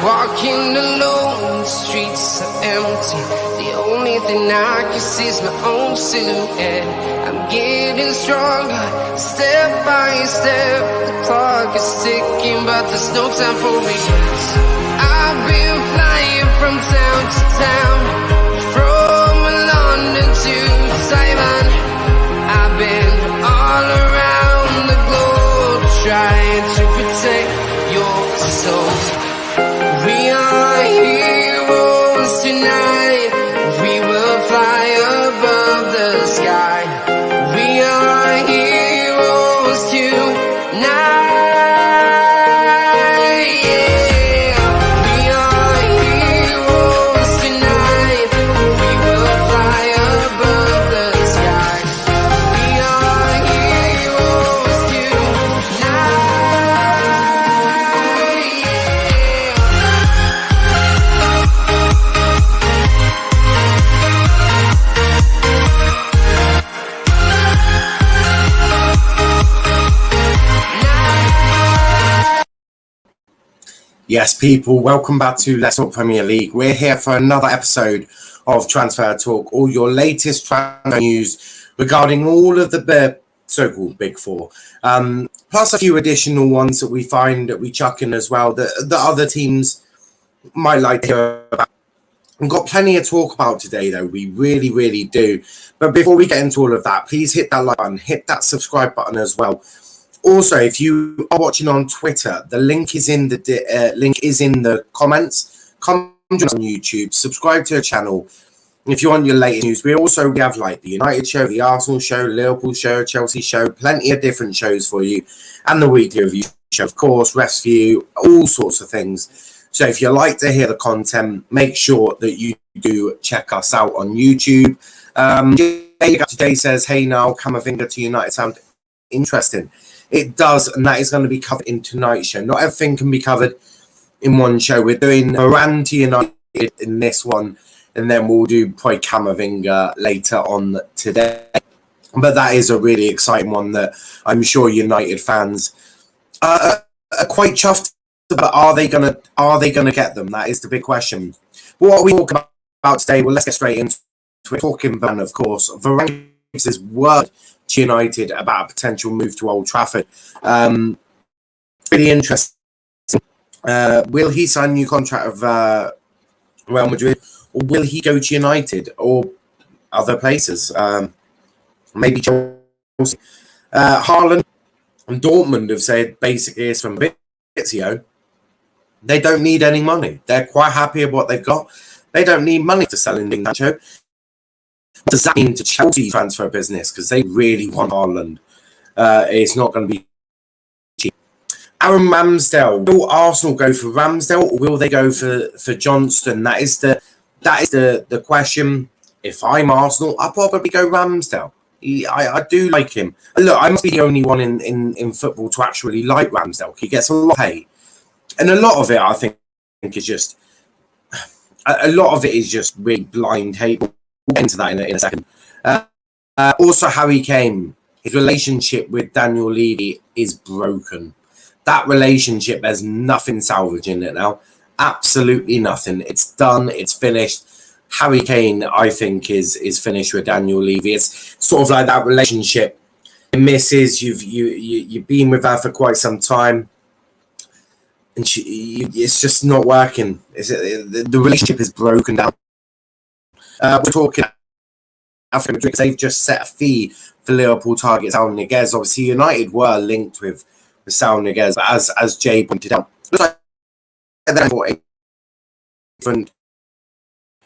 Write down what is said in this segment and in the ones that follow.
Walking alone, the streets are empty. The only thing I can see is my own silhouette. I'm getting stronger, step by step. The clock is ticking, but there's no time for regrets. I've been flying from town to town, from London to Taiwan. I've been all around the globe, trying to protect your soul. We are heroes tonight. We will fly above the sky. We are heroes tonight. Yeah. We are heroes tonight. We will fly above the sky. We are heroes tonight. Yes, people, welcome back to Let's Talk Premier League. We're here for another episode of Transfer Talk, all your latest transfer news regarding all of the so-called Big Four, plus a few additional ones that we find that we chuck in as well that other teams might like to hear about. We've got plenty to talk about today, though. We really, really do. But before we get into all of that, please hit that like button, hit that subscribe button as well. Also, if you are watching on Twitter, the link is in the comments. Come join us on YouTube, subscribe to the channel. If you want your latest news, we have like the United show, the Arsenal show, Liverpool show, Chelsea show, plenty of different shows for you, and the weekly review show, of course, Rest View, all sorts of things. So if you like to hear the content, make sure that you do check us out on YouTube. Jay says, "Hey, now Camavinga to United sound interesting." It does, and that is going to be covered in tonight's show. Not everything can be covered in one show. We're doing Varane to United in this one, and then we'll do probably Camavinga later on today. But that is a really exciting one that I'm sure United fans are quite chuffed. But are they gonna get them? That is the big question. What are we talking about today? Well, let's get straight into it. Talking Varane, of course. Varane gives his word to United about a potential move to Old Trafford. Really interesting. Will he sign a new contract of Real Madrid, or will he go to United or other places? Maybe Chelsea. Haaland and Dortmund have said basically it's from Bizio. They don't need any money. They're quite happy with what they've got. They don't need money to sell in Sancho. What does that mean to Chelsea transfer business? Because they really want Haaland. It's not going to be cheap. Aaron Ramsdale. Will Arsenal go for Ramsdale, or will they go for Johnstone? That is the question. If I'm Arsenal, I'll probably go Ramsdale. I do like him. Look, I must be the only one in football to actually like Ramsdale. He gets a lot of hate. And a lot of it, I think, is just really blind hate. We'll get into that in a second. Also, Harry Kane, his relationship with Daniel Levy is broken. That relationship, there's nothing salvaging it now. Absolutely nothing. It's done. It's finished. Harry Kane, I think, is finished with Daniel Levy. It's sort of like that relationship. Misses, you've been with her for quite some time, and it's just not working. The relationship is broken down. We're talking Atletico Madrid because they've just set a fee for Liverpool target Saul Niguez. Obviously, United were linked with Saul Niguez, but as Jay pointed out, looks like different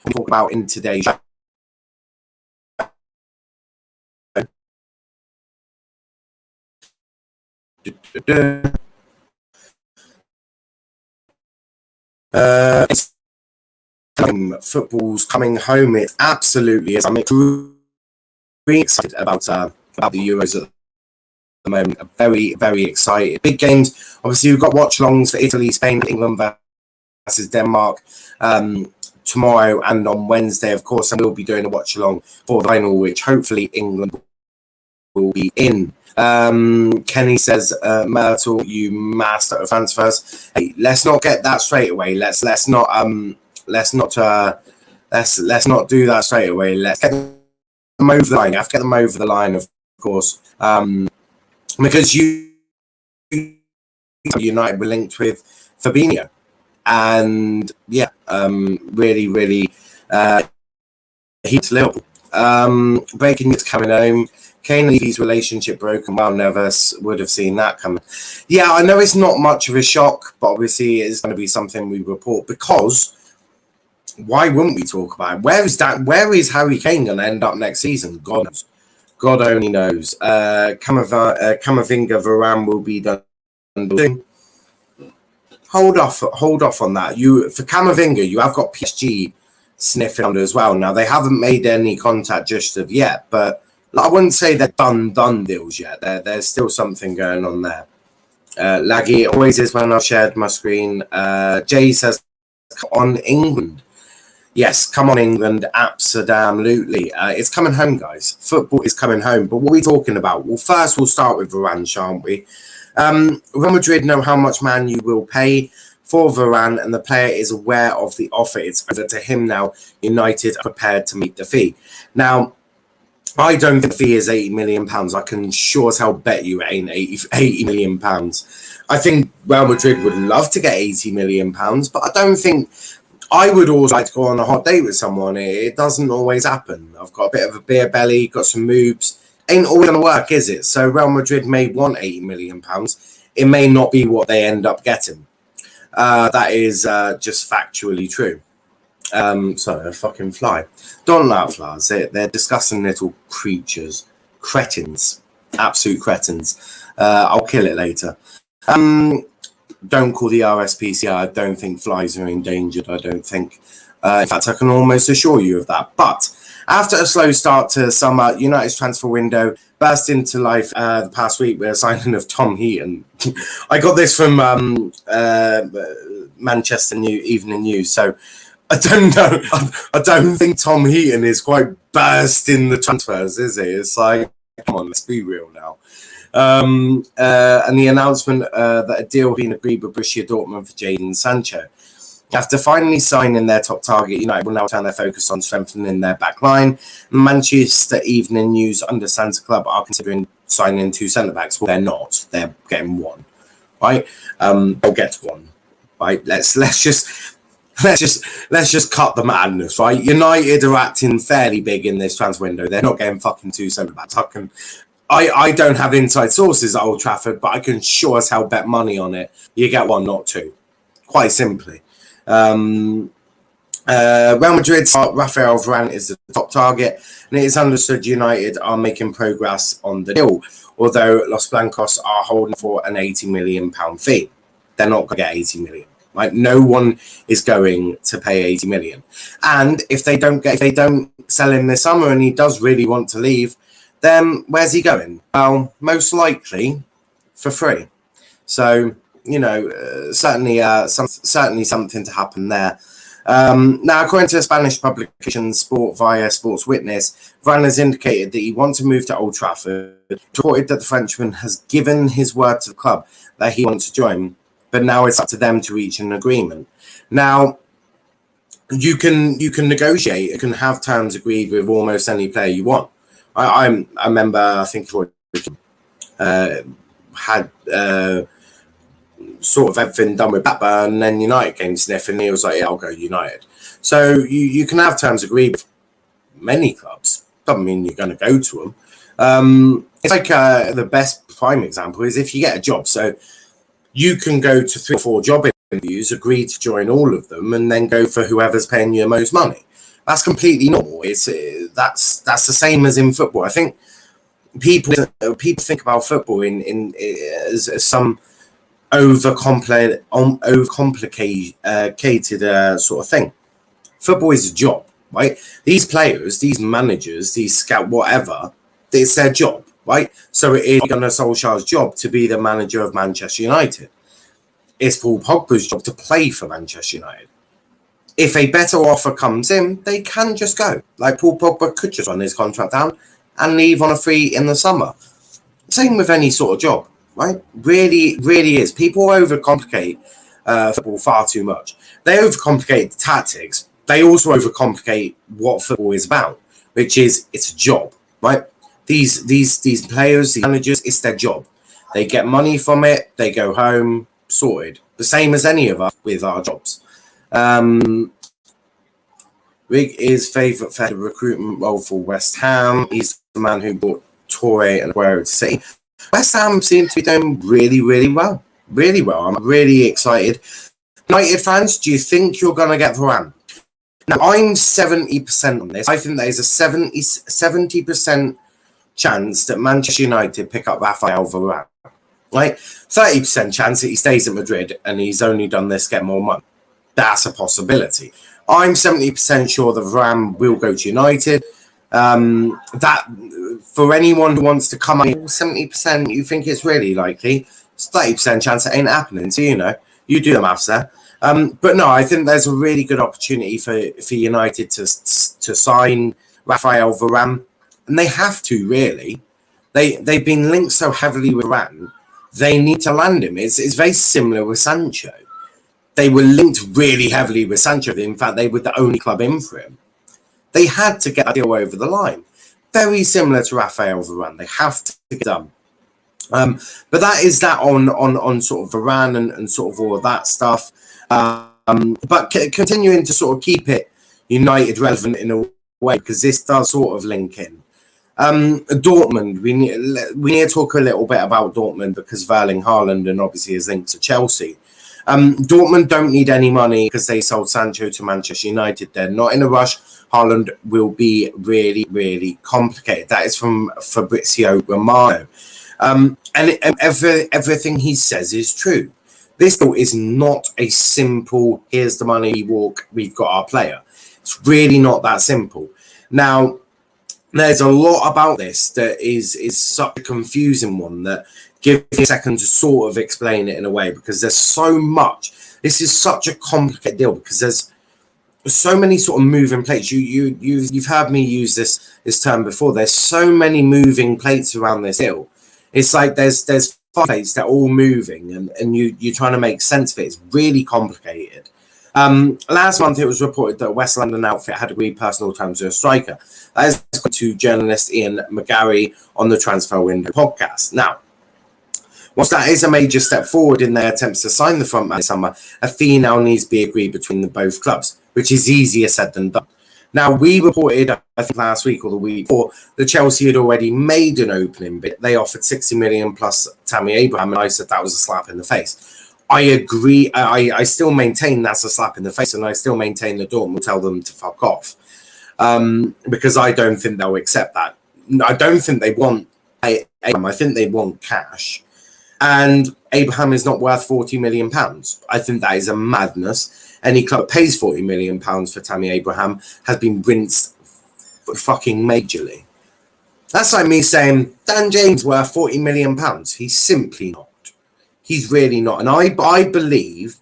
we talk about in today's show. Football's coming home. It absolutely is. I'm really excited about the Euros at the moment. Very, very excited. Big games. Obviously, we've got watch-alongs for Italy, Spain, England versus Denmark tomorrow and on Wednesday, of course. And we'll be doing a watch-along for the final, which hopefully England will be in. Kenny says, Myrtle, you master of transfers. Hey, let's not get that straight away. Let's not do that straight away. Let's get them over the line. You have to get them over the line, of course, because United were linked with Fabinho, and really heat Liverpool. Breaking news coming home. Kane Levy's relationship broken. Well, never would have seen that coming. Yeah, I know it's not much of a shock, but obviously it is going to be something we report, because why wouldn't we talk about it? Where is Harry Kane going to end up next season? God knows. God only knows. Camavinga Varane will be done. Hold off on that. For Camavinga, you have got PSG sniffing under as well. Now, they haven't made any contact just of yet, but I wouldn't say they're done deals yet. There's still something going on there. Laggy, it always is when I've shared my screen. Jay says, on England. Yes, come on, England, absolutely. It's coming home, guys. Football is coming home. But what are we talking about? Well, first, we'll start with Varane, shan't we? Real Madrid know how much Man U will pay for Varane, and the player is aware of the offer. It's over to him now. United are prepared to meet the fee. Now, I don't think the fee is £80 million. I can sure as hell bet you it ain't £80 million. I think Real Madrid would love to get £80 million, but I don't think... I would always like to go on a hot date with someone. It doesn't always happen. I've got a bit of a beer belly, got some moves. Ain't always going to work, is it? So Real Madrid may want £80 million. It may not be what they end up getting. That is just factually true. Sorry, a fucking fly. Don't like flies. They're disgusting little creatures. Cretins. Absolute cretins. I'll kill it later. Don't call the RSPCA. I don't think flies are endangered. I don't think. In fact, I can almost assure you of that. But after a slow start to summer, United's transfer window burst into life the past week with a signing of Tom Heaton. I got this from Manchester Evening News. So I don't know. I don't think Tom Heaton is quite bursting the transfers, is he? It's like, come on, let's be real now. And the announcement that a deal had been agreed with Borussia Dortmund for Jadon Sancho. After finally signing their top target, United will now turn their focus on strengthening their back line. Manchester Evening News understands the club are considering signing 2 centre-backs. Well, they're not. They're getting one, right? They'll get one, right? Let's just cut the madness, right? United are acting fairly big in this transfer window. They're not getting fucking 2 centre-backs. I don't have inside sources at Old Trafford, but I can sure as hell bet money on it. You get 1, not 2. Quite simply. Real Madrid's Rafael Varane is the top target, and it is understood United are making progress on the deal, although Los Blancos are holding for an £80 million fee. They're not going to get 80 million. Right? No one is going to pay 80 million. And if they don't sell him this summer and he does really want to leave, then where's he going? Well, most likely for free. So, certainly something to happen there. Now, according to the Spanish publication Sport via Sports Witness, Varane has indicated that he wants to move to Old Trafford. Reported that the Frenchman has given his word to the club that he wants to join, but now it's up to them to reach an agreement. Now, you can negotiate. You can have terms agreed with almost any player you want. I remember, I think had sort of everything done with Blackburn, and then United came sniffing, and he was like, yeah, I'll go United. So you can have terms agreed with many clubs. Doesn't mean you're going to go to them. It's like the best prime example is if you get a job. So you can go to 3 or 4 job interviews, agree to join all of them, and then go for whoever's paying you the most money. That's completely normal. That's the same as in football. I think people think about football as some overcomplicated sort of thing. Football is a job, right? These players, these managers, these scout, whatever, it's their job, right? So it is Gunnar Solskjaer's job to be the manager of Manchester United. It's Paul Pogba's job to play for Manchester United. If a better offer comes in, they can just go. Like Paul Pogba could just run his contract down and leave on a free in the summer. Same with any sort of job, right? Really, really is. People overcomplicate football far too much. They overcomplicate the tactics. They also overcomplicate what football is about, which is it's a job, right? These players, these managers, it's their job. They get money from it. They go home sorted. The same as any of us with our jobs. Rig is favourite for the recruitment role for West Ham. He's the man who brought Torre and Aguero to City. West Ham seem to be doing really, really well. Really well. I'm really excited. United fans, do you think you're going to get Varane? Now, I'm 70% on this. I think there's a 70% chance that Manchester United pick up Rafael Varane. Right? 30% chance that he stays at Madrid and he's only done this to get more money. That's a possibility. I'm 70% sure that Varane will go to United. That for anyone who wants to come up, 70%, you think it's really likely? It's 30% chance it ain't happening. So, you do the maths there. But no, I think there's a really good opportunity for United to sign Rafael Varane. And they have to, really. They've been linked so heavily with Varane, they need to land him. It's very similar with Sancho. They were linked really heavily with Sancho. In fact, they were the only club in for him. They had to get a deal over the line. Very similar to Rafael Varane. They have to get done. But that is that on sort of Varane and sort of all of that stuff. But continuing to sort of keep it United relevant in a way, because this does sort of link in. Dortmund, we need to talk a little bit about Dortmund because of Erling Haaland and obviously his link to Chelsea. Dortmund don't need any money because they sold Sancho to Manchester United. They're not in a rush. Haaland will be really, really complicated. That is from Fabrizio Romano. And everything he says is true. This deal is not a simple, here's the money, walk, we've got our player. It's really not that simple. Now, there's a lot about this that is such a confusing one that give me a second to sort of explain it in a way, because there's so much. This is such a complicated deal because there's so many sort of moving plates. You've heard me use this term before. There's so many moving plates around this deal. It's like there's 5 plates that are all moving and you're trying to make sense of it. It's really complicated. Last month, it was reported that a West London outfit had agreed personal terms with a striker. That is according to journalist Ian McGarry on the Transfer Window podcast. Now, whilst that is a major step forward in their attempts to sign the frontman this summer, a fee now needs to be agreed between the both clubs, which is easier said than done. Now, we reported, I think last week or the week before, that Chelsea had already made an opening bid. They offered 60 million plus Tammy Abraham, and I said that was a slap in the face. I agree. I still maintain that's a slap in the face, and I still maintain that Dortmund will tell them to fuck off because I don't think they'll accept that. I don't think they want Abraham. I think they want cash. And Abraham is not worth £40 million. I think that is a madness. Any club that pays £40 million for Tammy Abraham has been rinsed fucking majorly. That's like me saying Dan James worth £40 million. He's simply not. He's really not. And I believe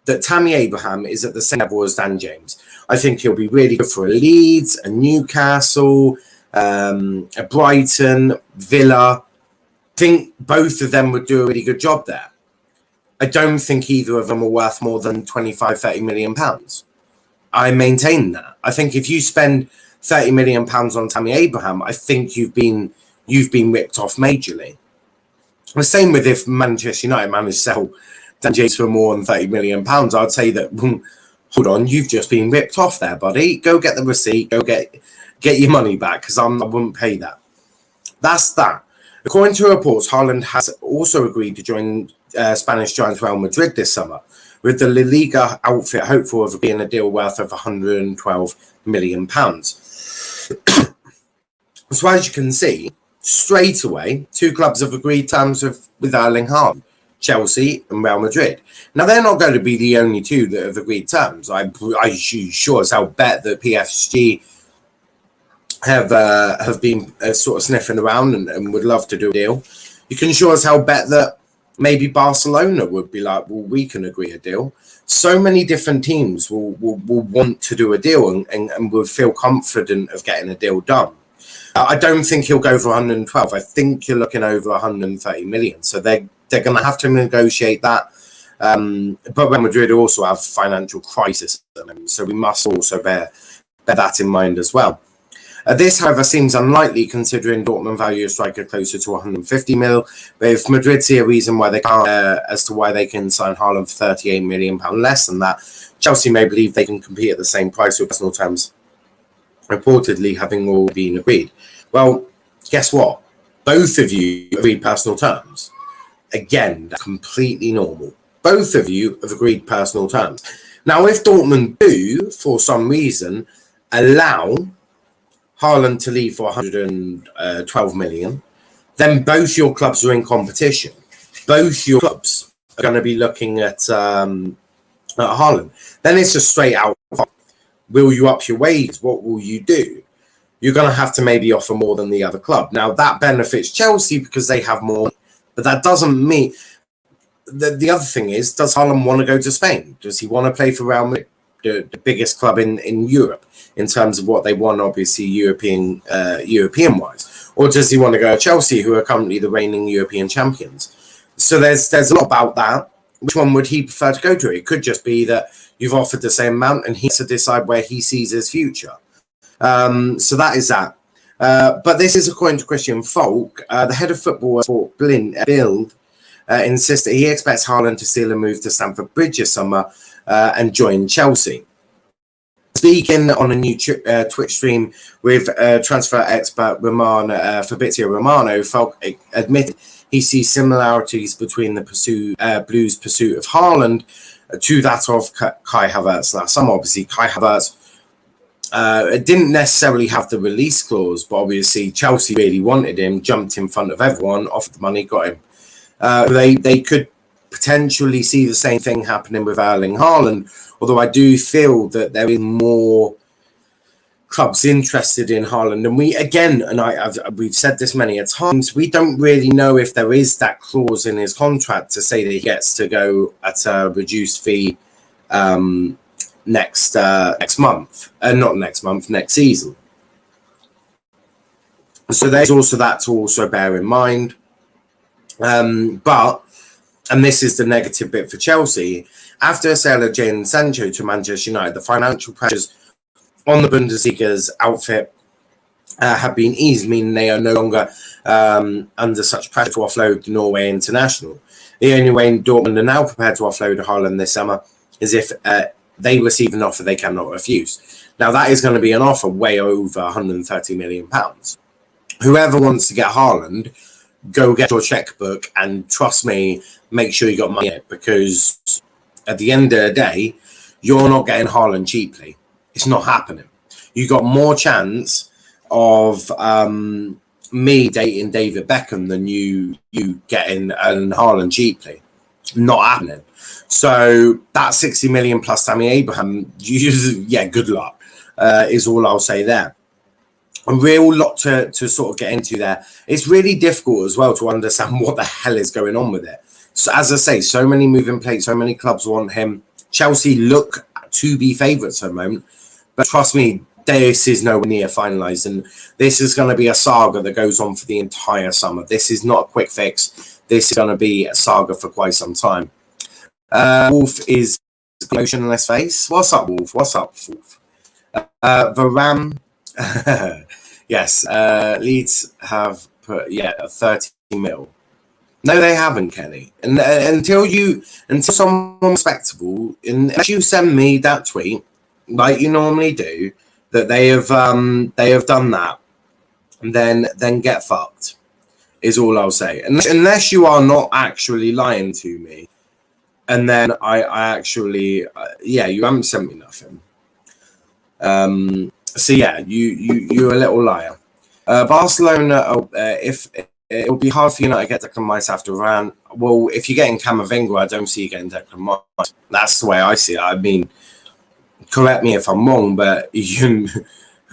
that Tammy Abraham is at the same level as Dan James. I think he'll be really good for a Leeds, a Newcastle, a Brighton, Villa. I think both of them would do a really good job there. I don't think either of them are worth more than 25-30 million pounds. I maintain that. I think if you spend 30 million pounds on Tammy Abraham, I think you've been ripped off majorly. The same with if Manchester United managed to sell Dan James for more than 30 million pounds, I'd say that hold on, you've just been ripped off there, buddy. Go get the receipt, go get your money back, because I wouldn't pay that. That's that. According to reports, Haaland has also agreed to join Spanish giants Real Madrid this summer, with the La Liga outfit hopeful of being a deal worth of £112 million. So as you can see, straight away, 2 clubs have agreed terms with Erling Haaland, Chelsea and Real Madrid. Now, they're not going to be the only 2 that have agreed terms. I sure as hell bet that PSG have been sort of sniffing around and would love to do a deal. You can sure as hell bet that maybe Barcelona would be like, well, we can agree a deal. So many different teams will want to do a deal and would feel confident of getting a deal done. I don't think he'll go for 112. I think you're looking over 130 million. So they're going to have to negotiate that. But Real Madrid also have financial crisis, so we must also bear that in mind as well. This, however, seems unlikely considering Dortmund value a striker closer to 150 mil. But if Madrid see a reason why they can't, as to why they can sign Haaland for 38 million pound less than that, Chelsea may believe they can compete at the same price with personal terms, reportedly having all been agreed. Well, guess what? Both of you agreed personal terms. Again, that's completely normal. Both of you have agreed personal terms. Now, if Dortmund do, for some reason, allow Haaland to leave for 112 million, then both your clubs are in competition. Both your clubs are going to be looking at Haaland. Then it's a straight out, will you up your wages? What will you do? You're going to have to maybe offer more than the other club. Now, that benefits Chelsea because they have more, but that doesn't mean... The other thing is, does Haaland want to go to Spain? Does he want to play for Real Madrid, the biggest club in Europe, in terms of what they want, obviously, European-wise? Or does he want to go to Chelsea, who are currently the reigning European champions? So there's a lot about that. Which one would he prefer to go to? It could just be that you've offered the same amount and he has to decide where he sees his future. So that is that. But this is according to Christian Falk, the head of football sport Bild, insists that he expects Haaland to seal a move to Stamford Bridge this summer and join Chelsea. Speaking on a new Twitch stream with transfer expert Fabrizio Romano, Falk admitted he sees similarities between the Blues' pursuit of Haaland to that of Kai Havertz last summer. Obviously, Kai Havertz didn't necessarily have the release clause, but obviously Chelsea really wanted him, jumped in front of everyone, offered the money, got him. They could potentially see the same thing happening with Erling Haaland, although I do feel that there is more clubs interested in Haaland. And we've said this many a times, we don't really know if there is that clause in his contract to say that he gets to go at a reduced fee next season. So there's also that to also bear in mind. But this is the negative bit for Chelsea, after a sale of Jadon Sancho to Manchester United, the financial pressures on the Bundesliga's outfit have been eased, meaning they are no longer under such pressure to offload the Norway international. The only way Dortmund are now prepared to offload Haaland this summer is if they receive an offer they cannot refuse. Now, that is going to be an offer way over £130 million. Whoever wants to get Haaland, go get your checkbook and trust me, make sure you got money in it, because at the end of the day, you're not getting Haaland cheaply. It's not happening. You got more chance of me dating David Beckham than you getting Haaland cheaply. Not happening. So that 60 million plus Tammy Abraham, good luck, is all I'll say there. A real lot to sort of get into there. It's really difficult as well to understand what the hell is going on with it. So as I say, so many moving plates, so many clubs want him. Chelsea look to be favourites at the moment, but trust me, this is nowhere near finalised, and this is going to be a saga that goes on for the entire summer. This is not a quick fix. This is going to be a saga for quite some time. Wolf is emotionless face. What's up, Wolf? What's up, Wolf? Varane. Yes, Leeds have put 30 mil. No, they haven't, Kenny. And until someone respectable, unless you send me that tweet like you normally do, that they have done that, then get fucked. Is all I'll say. Unless you are not actually lying to me, and then I actually you haven't sent me nothing. So you're a little liar. Barcelona, if it will be hard for United to get Declan Rice after Varane. Well, if you're getting Camavinga, I don't see you getting Declan Rice. That's the way I see it. I mean, correct me if I'm wrong, but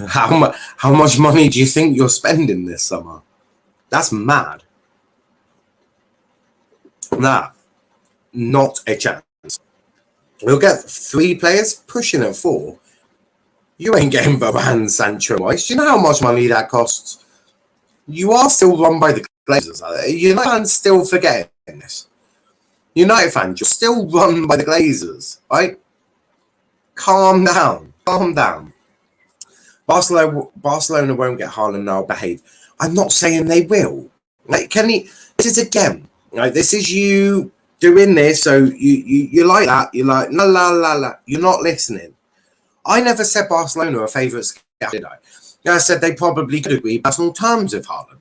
how much money do you think you're spending this summer? That's mad. Nah, not a chance. We'll get 3 players, pushing at 4. You ain't getting Varane, Sancho, Rice. Do you know how much money that costs? You are still run by the Glazers. United fans still forgetting this. United fans, you're still run by the Glazers, right? Calm down. Calm down. Barcelona won't get Haaland now. Behave. I'm not saying they will. Like, this is again. Like, this is you doing this. So you like that. You're like la la la la. You're not listening. I never said Barcelona are favourites, did I? I said they probably could agree personal terms with Haaland.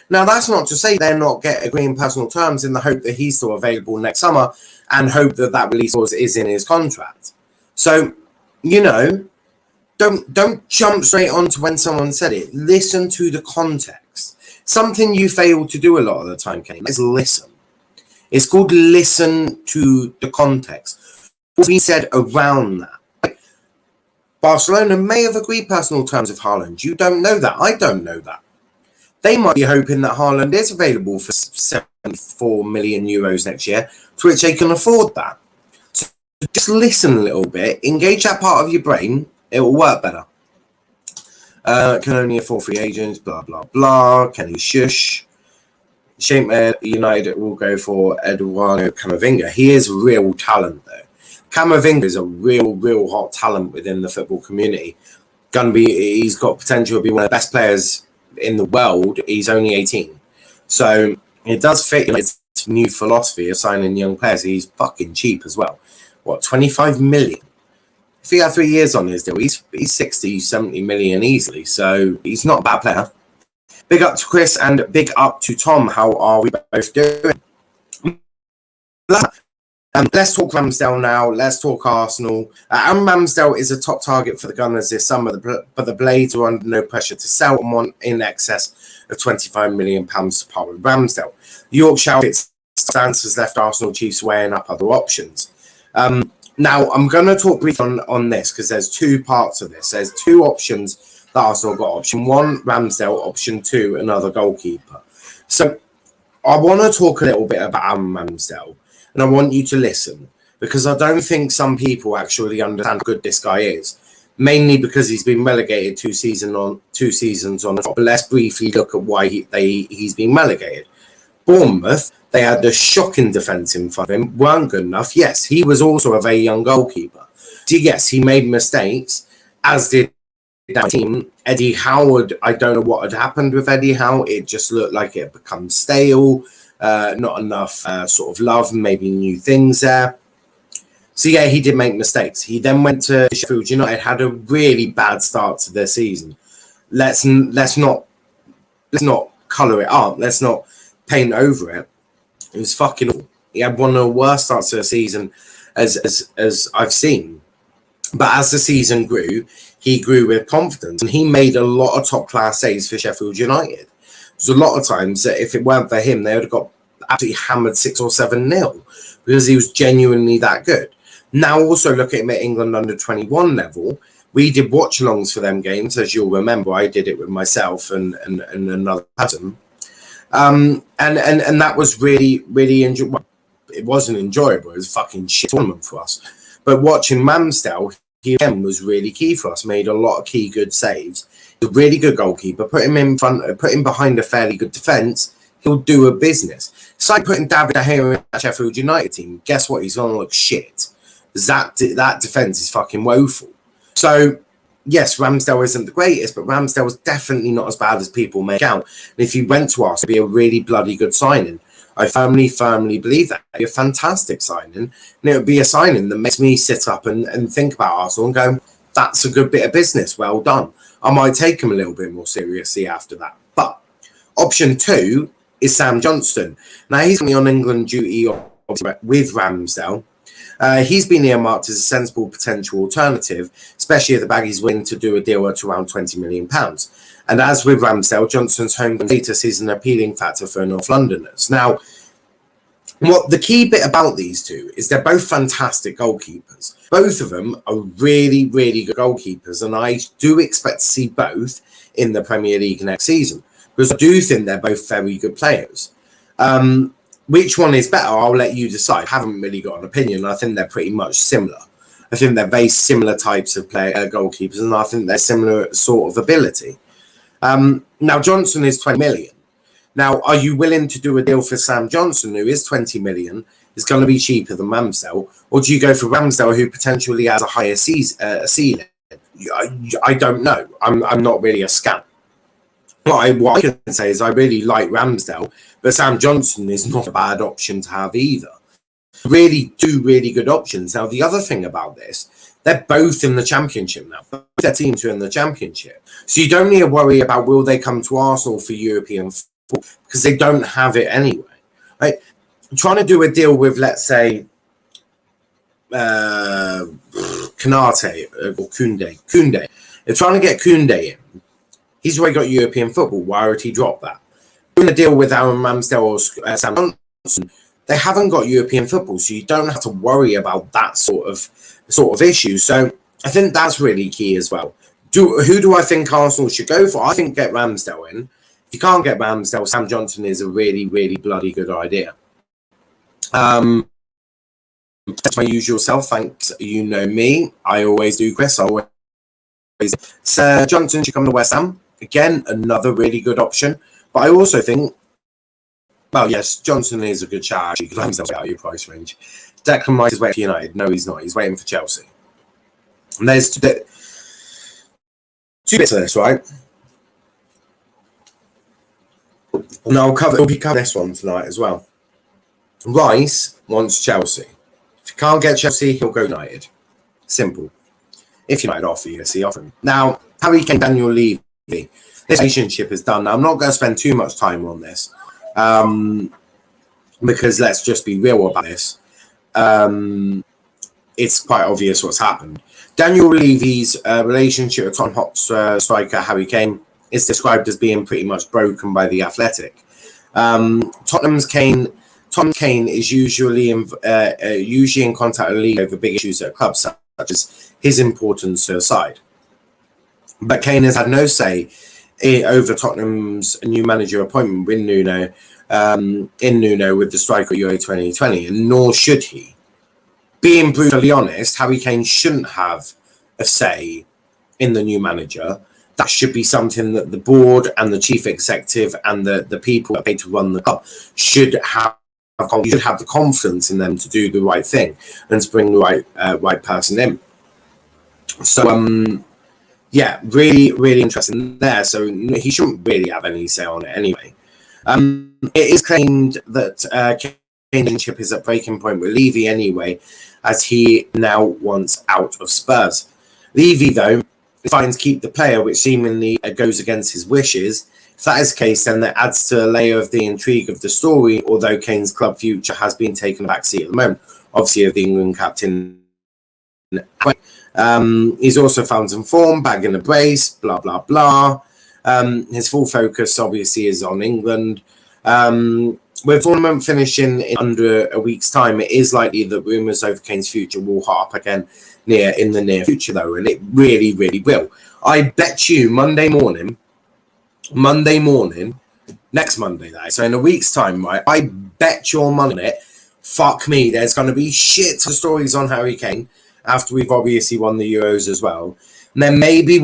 Now, that's not to say they're not agreeing personal terms in the hope that he's still available next summer and hope that release clause is in his contract. So, don't jump straight onto when someone said it. Listen to the context. Something you fail to do a lot of the time, Kane, is listen. It's called listen to the context. What's been said around that? Barcelona may have agreed personal terms with Haaland. You don't know that. I don't know that. They might be hoping that Haaland is available for 74 million euros next year, to which they can afford that. So just listen a little bit, engage that part of your brain, it will work better. Can only afford free agents, blah, blah, blah. Can he shush? Shame United will go for Eduardo Camavinga. He is real talent, though. Camavinga is a real hot talent within the football community. He's got potential to be one of the best players in the world. He's only 18. So it does fit its new philosophy of signing young players. He's fucking cheap as well. What, 25 million? If he had 3 years on his deal, he's 60, 70 million easily. So he's not a bad player. Big up to Chris and big up to Tom. How are we both doing? Let's talk Ramsdale now. Let's talk Arsenal. Aaron Ramsdale is a top target for the Gunners this summer, but the Blades are under no pressure to sell and want in excess of £25 million to part with Ramsdale. Yorkshire outfit stance has left Arsenal Chiefs weighing up other options. Now, I'm going to talk briefly on this because there's two parts of this. There's two options that Arsenal got. Option one, Ramsdale. Option two, another goalkeeper. So I want to talk a little bit about Aaron Ramsdale. And I want you to listen, because I don't think some people actually understand how good this guy is, mainly because he's been relegated 2 seasons on the top. But let's briefly look at why he's been relegated. Bournemouth, they had a shocking defence in front of him, weren't good enough. Yes, he was also a very young goalkeeper. So yes, he made mistakes, as did that team. Eddie Howe, I don't know what had happened with Eddie Howe. It just looked like it had become stale. Not enough sort of love, maybe new things there. So yeah, he did make mistakes. He then went to Sheffield United, had a really bad start to their season. Let's not colour it up. Let's not paint over it. It was fucking awful. He had one of the worst starts to the season as I've seen. But as the season grew, he grew with confidence, and he made a lot of top class saves for Sheffield United. There's a lot of times that if it weren't for him, they would have got absolutely hammered 6 or 7-0 because he was genuinely that good. Now, also look at him at England under 21 level. We did watch-alongs for them games, as you'll remember. I did it with myself and another person. And that was really enjoyable. It wasn't enjoyable. It was a fucking shit tournament for us. But watching Ramsdale, he again was really key for us. Made a lot of key good saves. A really good goalkeeper. Put him behind a fairly good defence. He'll do a business. It's like putting David De Gea in that Sheffield United team. Guess what? He's going to look shit. That defence is fucking woeful. So, yes, Ramsdale isn't the greatest, but Ramsdale was definitely not as bad as people make out. And if he went to us, it'd be a really bloody good signing. I firmly believe that. It'd be a fantastic signing. And it would be a signing that makes me sit up and think about Arsenal and go, that's a good bit of business. Well done. I might take him a little bit more seriously after that. But option two is Sam Johnstone. Now, he's only on England duty with Ramsdale. He's been earmarked as a sensible potential alternative, especially if the Baggies win to do a deal at around £20 million. And as with Ramsdale, Johnston's home status is an appealing factor for North Londoners. Now, what the key bit about these two is they're both fantastic goalkeepers. Both of them are really good goalkeepers, and I do expect to see both in the Premier League next season, because I do think they're both very good players. Which one is better, I'll let you decide. I haven't really got an opinion. I think they're pretty much similar. I think they're very similar types of goalkeepers, and I think they're similar sort of ability. Now, Johnstone is 20 million. Now, are you willing to do a deal for Sam Johnstone, who is 20 million, is going to be cheaper than Ramsdale, or do you go for Ramsdale, who potentially has a higher ceiling? I don't know. I'm not really a scout. What I can say is I really like Ramsdale, but Sam Johnstone is not a bad option to have either. Really two really good options. Now, the other thing about this, they're both in the Championship now. Both their teams are in the Championship. So you don't need to worry about will they come to Arsenal for European football, because they don't have it anyway. Right? Trying to do a deal with, let's say, Kanate or Koundé. They're trying to get Koundé in. He's already got European football. Why would he drop that? Doing a deal with Aaron Ramsdale or Sam Johnstone, they haven't got European football, so you don't have to worry about that sort of issue. So I think that's really key as well. Who do I think Arsenal should go for? I think get Ramsdale in. If you can't get Ramsdale, Sam Johnstone is a really, really bloody good idea. That's my usual self. Thanks. You know me. I always do, Chris. So Johnson should come to West Ham. Again, another really good option. But I also think, well, yes, Johnson is a good shout, actually, because Ramsdale's out of your price range. Declan Rice is waiting for United. No, he's not. He's waiting for Chelsea. And there's two bits of this, right? And we'll be covering this one tonight as well. Rice wants Chelsea. If you can't get Chelsea, he'll go United. Simple. If United offer you, see, offer him. Now, Harry Kane, Daniel Levy. This relationship is done. Now, I'm not going to spend too much time on this, because let's just be real about this. It's quite obvious what's happened. Daniel Levy's relationship with Tottenham Hotspur striker Harry Kane is described as being pretty much broken by the Athletic. Tottenham Kane is usually in contact with the league over big issues at clubs, such as his importance to the side. But Kane has had no say over Tottenham's new manager appointment with Nuno with the striker at Euro 2020, and nor should he. Being brutally honest, Harry Kane shouldn't have a say in the new manager. That should be something that the board and the chief executive and the people that pay to run the club should have. You should have the confidence in them to do the right thing and to bring the right person in. So, yeah, really, really interesting there. So he shouldn't really have any say on it anyway. It is claimed that Kane's ship is at breaking point with Levy anyway, as he now wants out of Spurs. Levy, though, finds keep the player, which seemingly goes against his wishes. If that is the case, then that adds to a layer of the intrigue of the story, although Kane's club future has been taken a backseat at the moment, obviously, of the England captain. He's also found some form, bagging a brace, blah, blah, blah. His full focus, obviously, is on England. With tournament finishing in under a week's time, it is likely that rumours over Kane's future will hot up again in the near future, though, and it really, really will. I bet you Monday morning, next Monday, so in a week's time, right? I bet your money on it. Fuck me, there's going to be shit of stories on Harry Kane after we've obviously won the Euros as well. And then maybe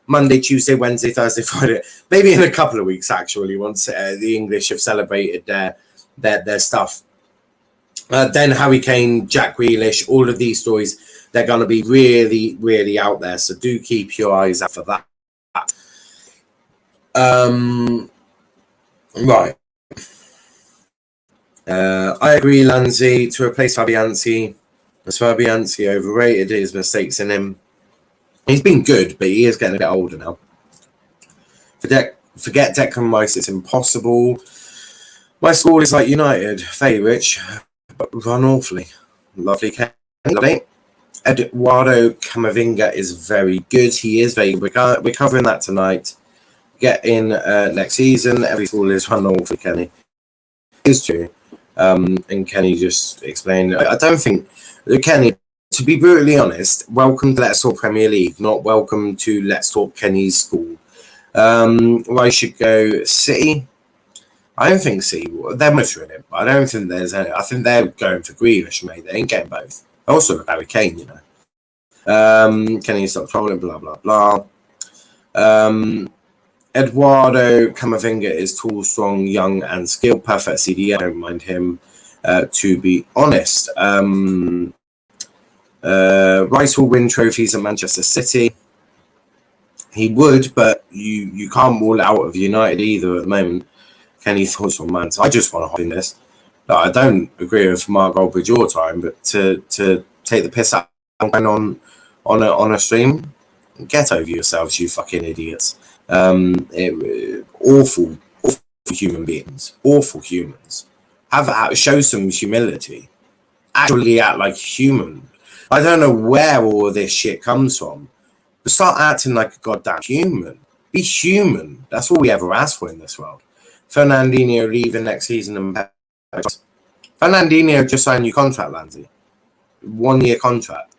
Monday, Tuesday, Wednesday, Thursday, Friday, maybe in a couple of weeks actually, once the English have celebrated their stuff. Then Harry Kane, Jack Grealish, all of these stories, they're going to be really, really out there. So do keep your eyes out for that. Right. I agree, Lanzi, to replace Fabianski. Is Fabianski overrated? His mistakes in him. He's been good, but he is getting a bit older now. Forget Declan Rice, it's impossible. My score is like United. Very rich, but run awfully. Lovely. Eduardo Camavinga is very good. He is very good. We're covering that tonight. Get in next season. Every school is run awfully, Kenny. It's true. And Kenny just explained. I don't think Kenny, to be brutally honest, welcome to Let's Talk Premier League, not welcome to Let's Talk Kenny's school. I should go City. I don't think City. They're motoring it, but I don't think there's any. I think they're going for Grealish, mate. They ain't getting both. Also, Harry Kane, you know. Kenny stop trolling, blah blah blah. Eduardo Camavinga is tall, strong, young, and skilled. Perfect CDM. I don't mind him, to be honest. Rice will win trophies at Manchester City. He would, but you can't rule it out of United either at the moment. Kenny, thoughts on Man? So I just want to hop in this. No, I don't agree with Mark Goldbridge all the time, but to take the piss out on a stream, get over yourselves, you fucking idiots. Awful human beings, awful humans. Show some humility. Actually act like human. I don't know where all of this shit comes from, but start acting like a goddamn human. Be human. That's all we ever ask for in this world. Fernandinho leaving next season, and Fernandinho just signed a new contract, Landsy. 1 year contract.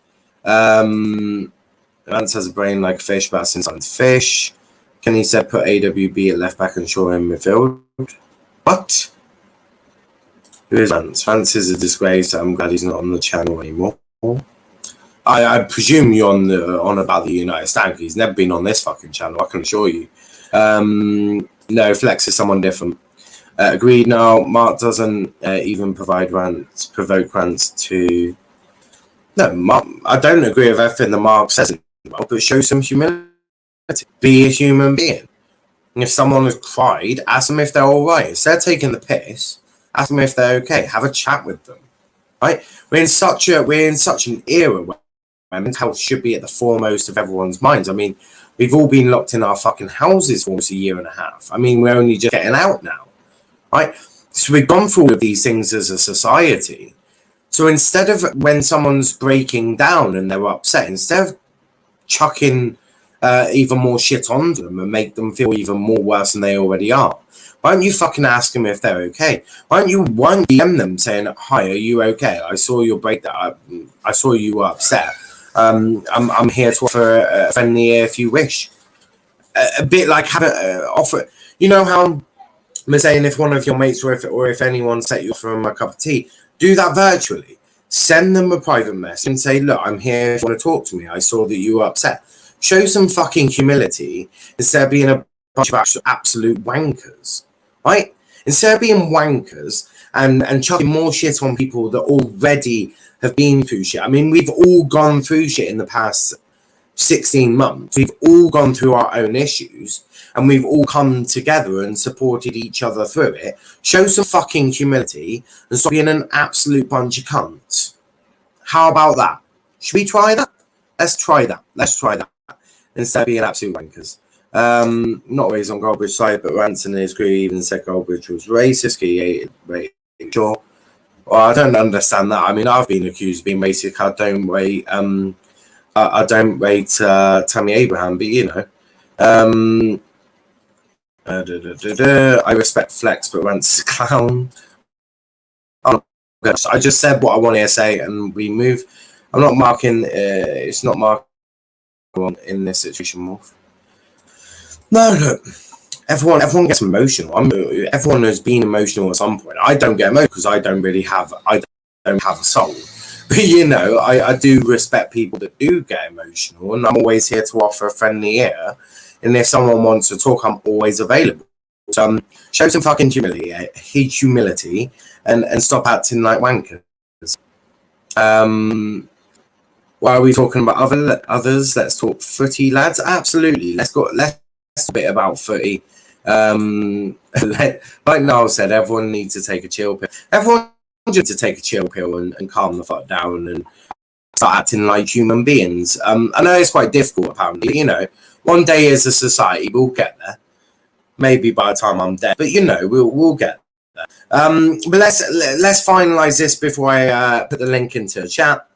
Lance has a brain like a fish, but since I'm fish. Kenny said put AWB at left back and Shaw in midfield. What? Who is Lance? Lance is a disgrace. I'm glad he's not on the channel anymore. I presume you're on about the United stand. He's never been on this fucking channel, I can assure you. No, Flex is someone different. Agreed. No, Mark doesn't even provoke rants to. No, Mark, I don't agree with everything that Mark says, but show some humility. Be a human being. And if someone has cried, ask them if they're all right. Instead of taking the piss, ask them if they're okay. Have a chat with them. Right? We're in such an era where mental health should be at the foremost of everyone's minds. I mean, we've all been locked in our fucking houses for almost a year and a half. I mean, we're only just getting out now, right? So we've gone through all of these things as a society. So instead of when someone's breaking down and they're upset, instead of chucking even more shit on them and make them feel even more worse than they already are, why don't you fucking ask them if they're okay? Why don't you DM them saying, hi, are you okay? I saw your breakdown. I saw you were upset. I'm here to offer a friendly ear if you wish. A bit like have offer. You know how I'm saying if one of your mates or if anyone set you from a cup of tea, do that virtually. Send them a private message and say, look, I'm here if you want to talk to me. I saw that you were upset. Show some fucking humility instead of being a bunch of absolute wankers, right? Instead of being wankers and chucking more shit on people that already have been through shit. I mean, we've all gone through shit in the past 16 months. We've all gone through our own issues and we've all come together and supported each other through it. Show some fucking humility and stop being an absolute bunch of cunts. How about that? Should we try that? Let's try that. Instead of being absolute wankers. Not always on Goldbridge's side, but Ranson and his crew even said Goldbridge was racist. He hated sure. Well, I don't understand that. I mean, I've been accused of being racist. I don't rate Tammy Abraham, but you know. I respect Flex, but Rant's a clown. I just said what I wanted to say, and we move. I'm not marking. It's not marking in this situation, Morph. No, look. Everyone gets emotional. Everyone has been emotional at some point. I don't get emotional because I don't have a soul. But you know, I do respect people that do get emotional, and I'm always here to offer a friendly ear. And if someone wants to talk, I'm always available. So show some fucking humility, and stop acting like wankers. Why are we talking about others? Let's talk footy, lads. Absolutely. Let's a bit about footy. Like Niall said, everyone needs to take a chill pill. Everyone needs to take a chill pill and calm the fuck down and start acting like human beings. I know it's quite difficult, apparently. You know, one day as a society, we'll get there. Maybe by the time I'm dead, but you know, we'll get there. But let's finalize this before I put the link into the chat.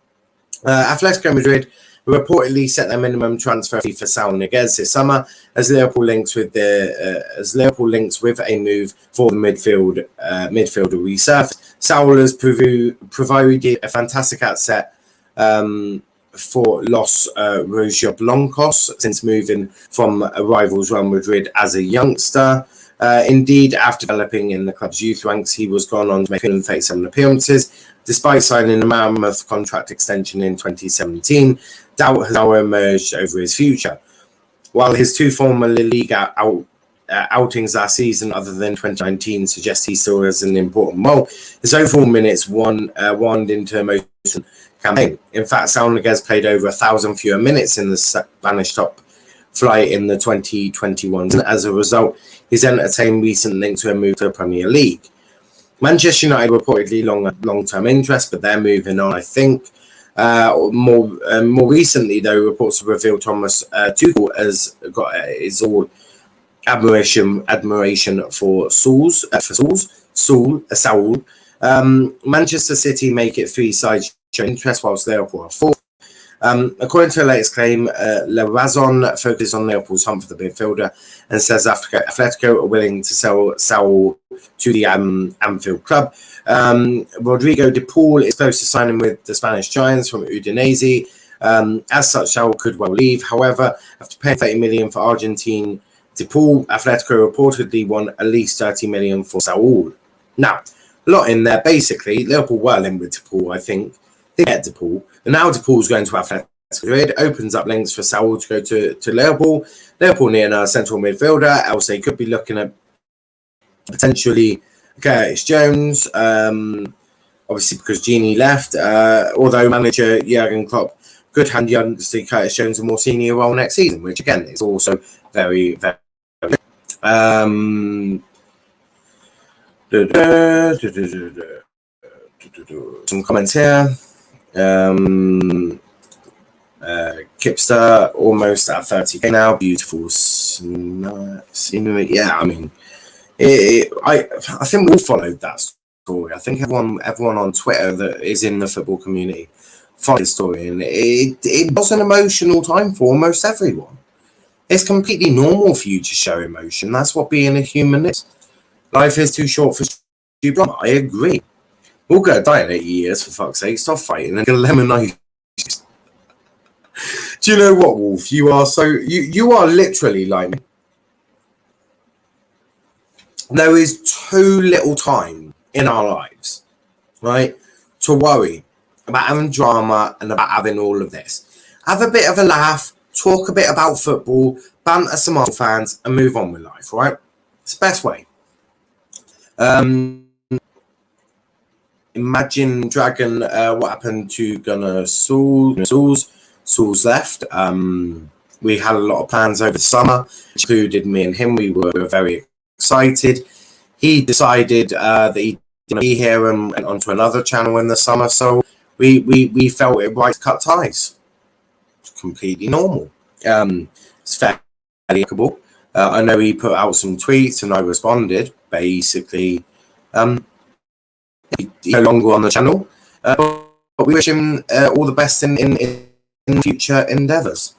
Atletico Madrid reportedly set their minimum transfer fee for Saul Niguez this summer, as Liverpool links with a move for the midfielder resurfaced. Saul has provided a fantastic asset for Los Rojiblancos since moving from rivals Real Madrid as a youngster. Indeed, after developing in the club's youth ranks, he was gone on to make 37 appearances. Despite signing a mammoth contract extension in 2017, doubt has now emerged over his future. While his two former La Liga outings last season, other than 2019, suggest he still has an important role. His overall minutes waned into most campaign. In fact, Saul Niguez played over 1,000 fewer minutes in the Spanish top flight in the 2021s, and as a result, he's entertained recent links to a move to the Premier League. Manchester United reportedly long-term interest, but they're moving on, I think. More recently, though, reports have revealed Thomas Tuchel has got his all admiration for Saul. Manchester City make it 3 sides show interest, whilst Liverpool are 4th. According to the latest claim, La Razón focuses on Liverpool's hunt for the midfielder and says Atletico are willing to sell Saul to the Anfield club. Rodrigo de Paul is close to signing with the Spanish Giants from Udinese. As such, Saul could well leave. However, after paying 30 million for Argentine de Paul, Atletico reportedly won at least 30 million for Saul. Now, a lot in there. Basically, Liverpool were in with de Paul, I think. They get de Paul, and now de Paul's going to Atletico Madrid. Opens up links for Saul to go to Liverpool. Liverpool near a central midfielder. Else they could be looking at potentially Curtis Jones. Obviously because Genie left. Although manager Jurgen Klopp could hand youngster Curtis Jones a more senior role next season, which again is also very, very good. Some comments here. Kipster almost at 30k now. Beautiful scenery. Yeah, I mean, I think we all followed that story. I think everyone on Twitter that is in the football community followed the story, and it was an emotional time for almost everyone. It's completely normal for you to show emotion. That's what being a human is. Life is too short for stupid drama. I agree. We'll go die in 80 years, for fuck's sake. Stop fighting and get a lemonade. Do you know what, Wolf? You are you are literally like me. There is too little time in our lives, right, to worry about having drama and about having all of this. Have a bit of a laugh, talk a bit about football, banter some Arsenal fans, and move on with life, right? It's the best way. Imagine Dragon, what happened to Gunnar Saul's left. We had a lot of plans over the summer, which included me and him. We were very excited. He decided that he didn't be here and went on to another channel in the summer, so we felt it right to cut ties. It's completely normal. It's fairly amicable. I know he put out some tweets and I responded. Basically, he's no longer on the channel, but we wish him all the best in future endeavours.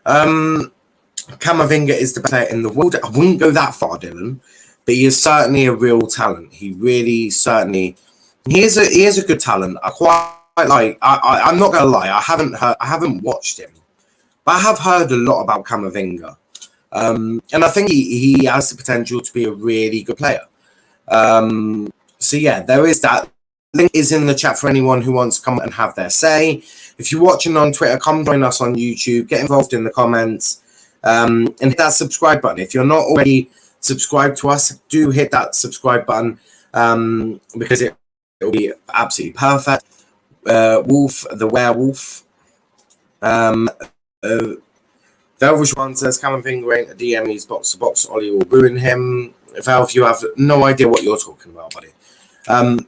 Camavinga is the best player in the world. I wouldn't go that far, Dylan, but he is certainly a real talent. He really certainly he is a good talent. I quite like. I'm not gonna lie. I haven't watched him, but I have heard a lot about Camavinga, and I think he has the potential to be a really good player. So yeah, there is that. Link is in the chat for anyone who wants to come and have their say. If you're watching on Twitter, come join us on YouTube. Get involved in the comments and hit that subscribe button. If you're not already subscribed to us, do hit that subscribe button because it will be absolutely perfect. Wolf, the werewolf. Velvish one says, Camavinga ain't a DM, he's box to box. Ollie will ruin him. Valve, you have no idea what you're talking about, buddy.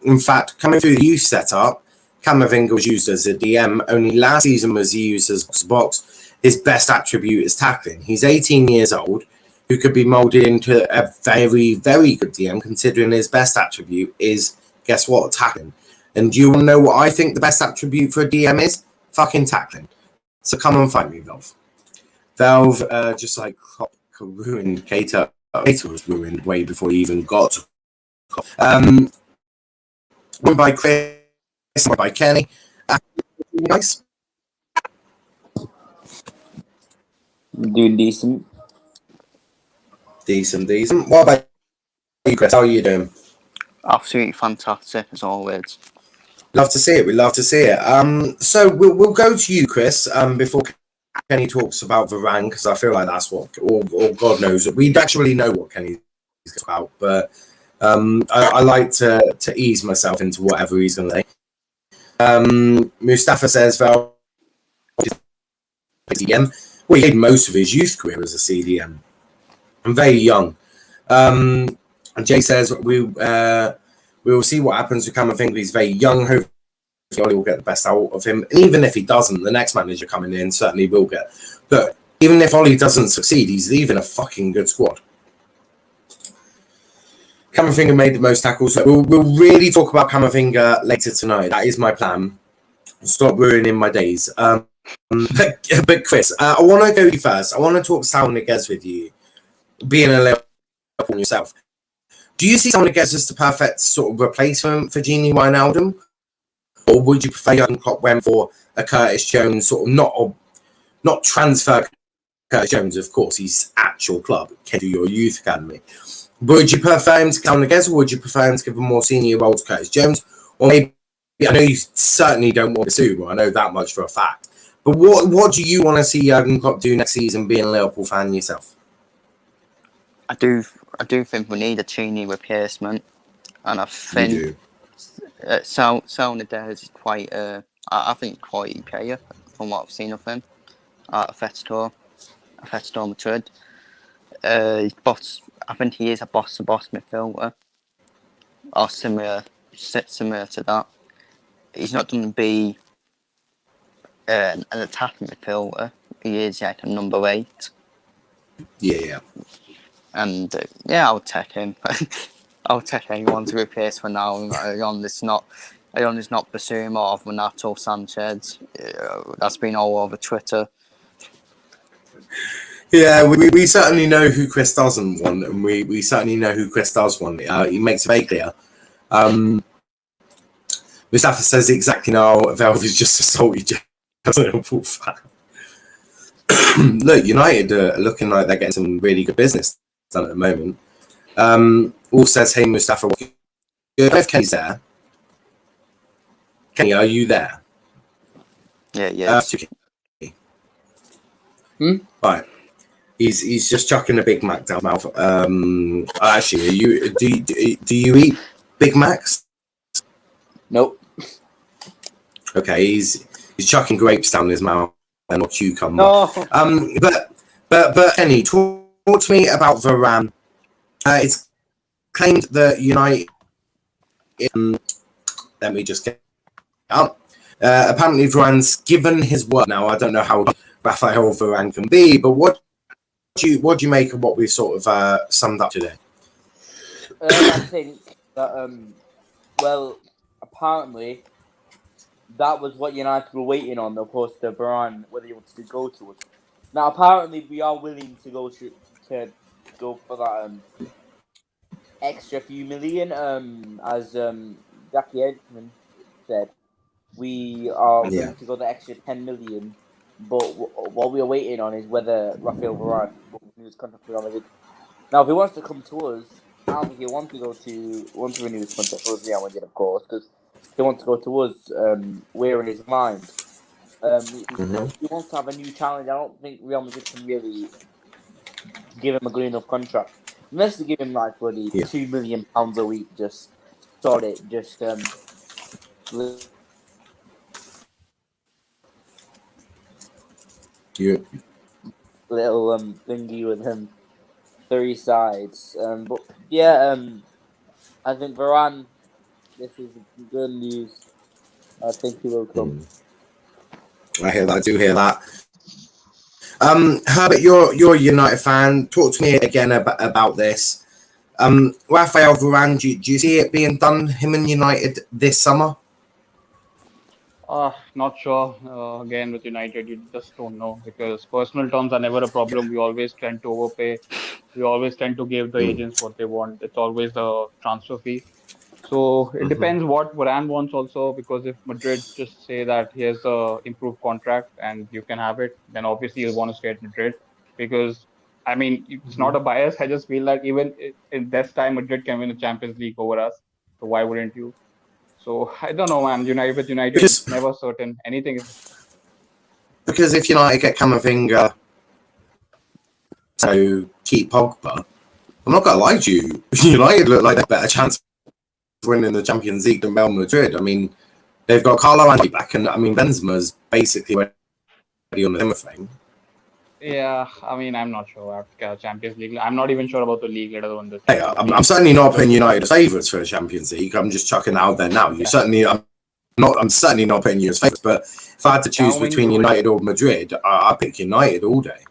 In fact, coming through the youth setup, Camavinga was used as a DM. Only last season was he used as box to box. His best attribute is tackling. He's 18 years old, who could be molded into a very, very good DM, considering his best attribute is, guess what, tackling. And do you want to know what I think the best attribute for a DM is? Fucking tackling. So come and find me, Valve. Valve, just like Klopp ruined Keita. Keita was ruined way before he even got to Klopp. One by Chris, one by Kenny. Nice. Doing decent. Decent. What about you, Chris? How are you doing? Absolutely fantastic as always. Love to see it. We love to see it. So we'll go to you, Chris, before Kenny talks about Varane, because I feel like that's what, or God knows, we don't actually know what Kenny's about, but I like to ease myself into whatever he's going to say. Mustafa says, Val, CDM. Well, he did most of his youth career as a CDM. I'm very young. And Jay says, we will see what happens with Camavinga. He's very young. Hopefully, Oli will get the best out of him. And even if he doesn't, the next manager coming in certainly will get. But even if Oli doesn't succeed, he's leaving a fucking good squad. Camavinga made the most tackles. So we'll really talk about Camavinga later tonight. That is my plan. Stop ruining my days. But Chris, I want to go to you first. I want to talk Saul Niguez with you, being a Liverpool yourself. Do you see Saul Niguez as the perfect sort of replacement for Gini Wijnaldum? Or would you prefer Jurgen Klopp went for a Curtis Jones, sort of not transfer Curtis Jones, of course, he's actual club, can do your youth academy. Would you prefer him to Saul Niguez, or would you prefer him to give a more senior role to Curtis Jones? Or maybe, I know you certainly don't want to sue, I know that much for a fact. But what do you want to see Jurgen Klopp do next season, being a Liverpool fan yourself? I do think we need a Cheney replacement, and I think Saul Niguez is quite I think quality player from what I've seen of him at Atletico Madrid. I think he is a boss-to-boss midfielder, or similar to that. He's not going to be an attacking midfielder. He is like a number 8. Yeah. And I would take him. I would take anyone to replace for now. It's not Basuma or Renato Sanchez. That's been all over Twitter. Yeah, we certainly know who Chris doesn't want, and we certainly know who Chris does want. He makes it very clear. Mustafa says exactly now, Velv is just a salty Liverpool fan. Look, United are looking like they're getting some really good business done at the moment. All says, hey, Mustafa, if Kenny's there. Kenny, are you there? Yeah. Right. He's just chucking a Big Mac down mouth. Actually, do you eat Big Macs? Nope. Okay, he's chucking grapes down his mouth and not cucumber. No. But Kenny, talk to me about Varane. It's claimed that United. Let me just get up. Apparently, Varane's given his word. Now, I don't know how Raphael Varane can be, but what do you make of what we sort of summed up today? I think that apparently that was what United were waiting on, of course, the Varane, whether he wanted to go to us. Now, apparently, we are willing to go for that extra few million. As Jackie Edmond said, we are willing to go the extra 10 million. But what we are waiting on is whether Raphael Varane will renew his contract with Real Madrid. Now, if he wants to come to us, I don't think he wants to renew his contract with Real Madrid, of course, because if he wants to go to us, we're in his mind. He wants to have a new challenge. I don't think Real Madrid can really give him a good enough contract. Unless they give him like bloody £2 million a week, just sort it, just little thingy with him, 3 sides. But I think Varane, this is good news. I think he will come. I hear that. I do hear that. Herbert, you're a United fan. Talk to me again about this. Raphael Varane, do you see it being done, him and United, this summer? Not sure. Again, with United, you just don't know, because personal terms are never a problem. We always tend to overpay. We always tend to give the agents what they want. It's always the transfer fee. So it depends what Varane wants also, because if Madrid just say that here's the improved contract and you can have it, then obviously you'll want to stay at Madrid, because I mean, it's not a bias. I just feel like even in this time, Madrid can win the Champions League over us. So why wouldn't you? So I don't know, man. United, it's never certain. Anything is. because if United get Camavinga, so keep Pogba, I'm not going to lie to you. United look like they've a better chance of winning the Champions League than Real Madrid. I mean, they've got Carlo Ancelotti back, and I mean, Benzema's basically already on the Zimmer thing. Yeah, I mean, I'm not sure about Champions League. I'm not even sure about the league, let alone the. Hey, I'm certainly not putting United as favourites for the Champions League. I'm just chucking it out there now. I'm certainly not putting you as favourites. But if I had to choose between United or Madrid, I pick United all day.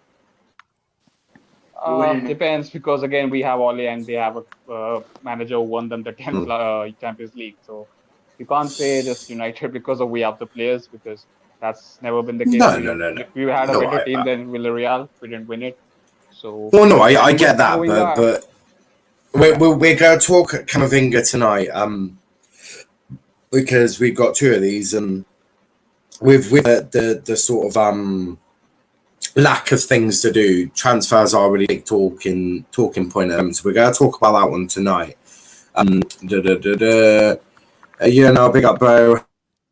Depends, because again we have Ole and they have a manager who won them the Champions League. So you can't say just United because we have the players, because that's never been the case. No. If we had a better team than Villarreal, we didn't win it. So. Well, no, I get that, but we're going to talk Camavinga tonight, because we've got two of these, and with the sort of lack of things to do, transfers are a really big talking point at them. So we're going to talk about that one tonight. Big up, bro.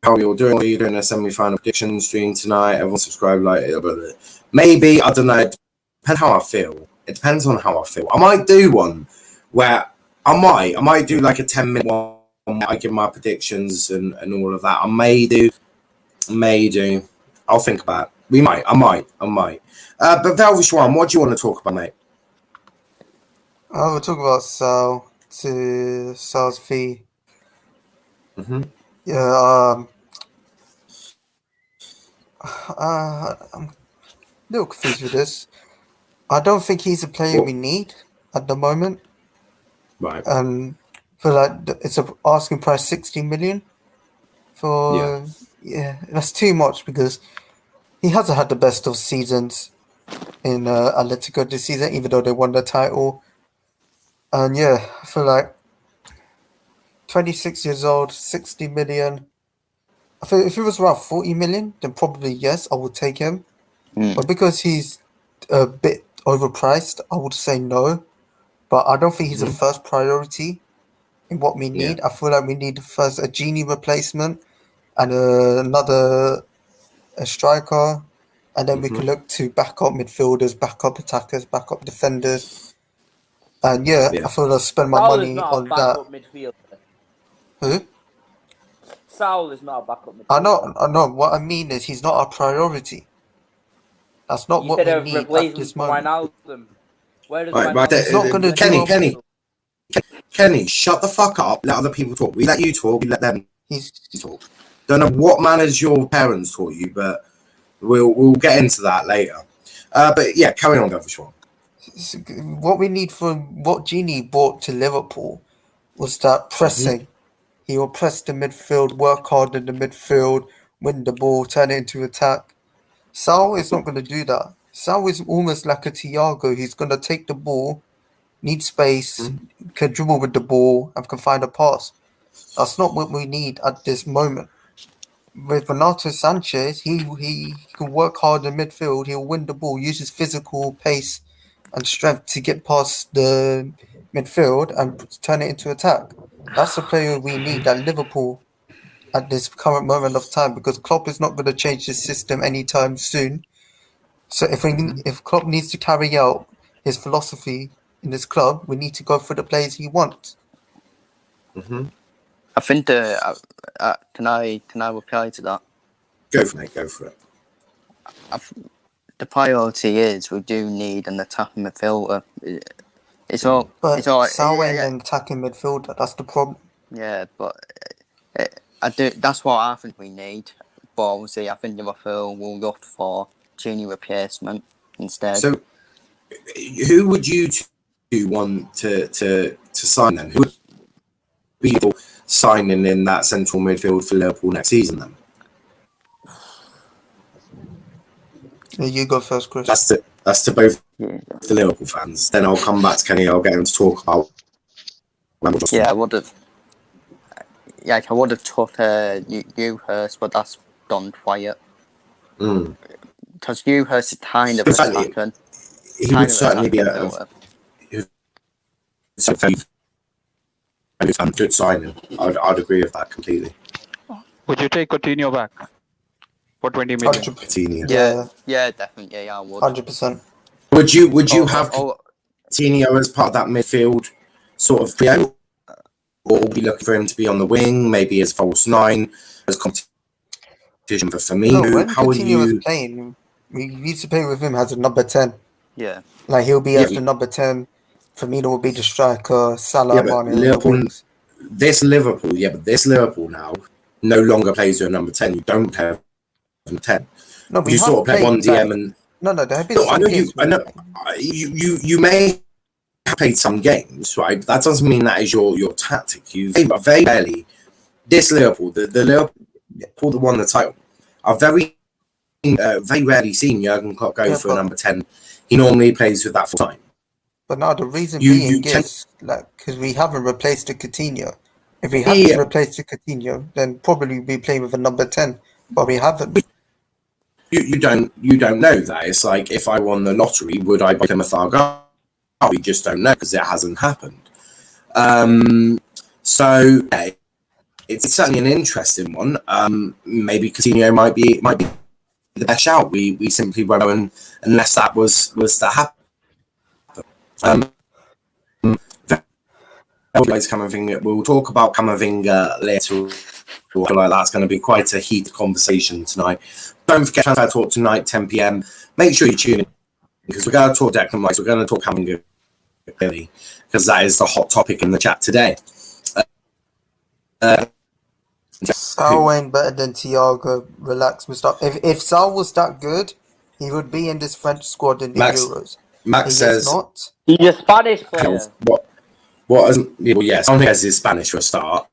How are you all doing? Are you doing a semi-final prediction stream tonight? Everyone subscribe, like it. Maybe, I don't know. It depends how I feel. It depends on how I feel. I might do one where I might do like a 10-minute one where I give my predictions and all of that. I may do. I'll think about it. We might. I might. But Velvishwan, what do you want to talk about, mate? We'll talk about Sal's fee. Mm-hmm. Yeah, I'm a little confused with this. I don't think he's a player we need at the moment. Right. For like it's a asking price 60 million for that's too much, because he hasn't had the best of seasons in Atletico this season, even though they won the title. And I feel like 26 years old, 60 million. I feel if it was around 40 million, then probably yes, I would take him. But because he's a bit overpriced, I would say no. But I don't think he's the first priority in what we need. I feel like we need first a Genie replacement and another striker, and then we can look to backup midfielders, backup attackers, backup defenders. And I feel I'll spend my money on that. Midfielder. Who? Saul is not a backup midfielder. I know. What I mean is he's not our priority. That's not what we need at this moment. Where does Kenny, shut the fuck up. Let other people talk. We let you talk. We let them talk. Don't know what manners your parents taught you, but we'll get into that later. But yeah, carry on, Governor. What we need from what Genie brought to Liverpool was that pressing. He will press the midfield, work hard in the midfield, win the ball, turn it into attack. Saul is not going to do that. Saul is almost like a Thiago. He's going to take the ball, need space, can dribble with the ball, and can find a pass. That's not what we need at this moment. With Renato Sanchez, he can work hard in midfield. He'll win the ball, use his physical pace and strength to get past the midfield and turn it into attack. That's the player we need at Liverpool at this current moment of time, because Klopp is not going to change his system anytime soon. So if Klopp needs to carry out his philosophy in this club, we need to go for the players he wants. I think can I reply to that? Go for it. The priority is we do need an attacking midfielder. Saul ain't an attacking midfielder. That's the problem. Yeah, but that's what I think we need. But obviously, I think Liverpool will look for Genie replacement instead. So, who would you want to sign then? Who would be signing in that central midfield for Liverpool next season then? Yeah, you go first, Chris. That's to both the Liverpool fans. Then I'll come back to Kenny. I'll get him to talk about. I would have. Yeah, I would have took Niguez, but that's done quiet. Because Niguez is kind of attacking. He would certainly be a good signing. I'd agree with that completely. Would you take Coutinho back? for 20 million. 100%. Coutinho. Yeah, Definitely. Yeah, I would. 100%. Would you Oh, have oh, Coutinho as part of that midfield sort of trio, or be looking for him to be on the wing, maybe as false nine, as competition for Firmino? No, when How would Coutinho was you? playing, we used to play with him as a number 10. yeah. Like, he'll be Yeah, as the number 10. Firmino will be the striker. Salah, yeah, but Mane on the Liverpool, wings. this Liverpool now no longer plays with a number 10. You don't play with a 10. No, we You sort have of play played, one DM like... and No, there have been no, I some know games. I know you may have played some games, right? But that doesn't mean that is your tactic. You very rarely this Liverpool, the Liverpool that won the title, are very rarely seen Jurgen Klopp go for a number 10. He normally plays with that full time. But now the reason You being tend- is, like, because we haven't replaced the Coutinho. If we hadn't replaced the Coutinho, then probably we'd be playing with a number 10. But we haven't. You don't know that. It's like, if I won the lottery, would I become a Thargo? We just don't know because it hasn't happened. So it's certainly an interesting one. Maybe Coutinho might be the best shout. We simply won't know unless that was to happen. We'll talk about Camavinga later. I feel like that's going to be quite a heated conversation tonight. Don't forget Transfer Talk tonight, 10 p.m. Make sure you tune in because we're going to talk Declan Rice. We're going to talk Camavinga clearly because that is the hot topic in the chat today. Saul ain't better than Thiago. Relax, Mr. If Saul was that good, he would be in this French squad in the Euros. Max He says, is not. He's a Spanish player. What yes, Niguez is Spanish for a start.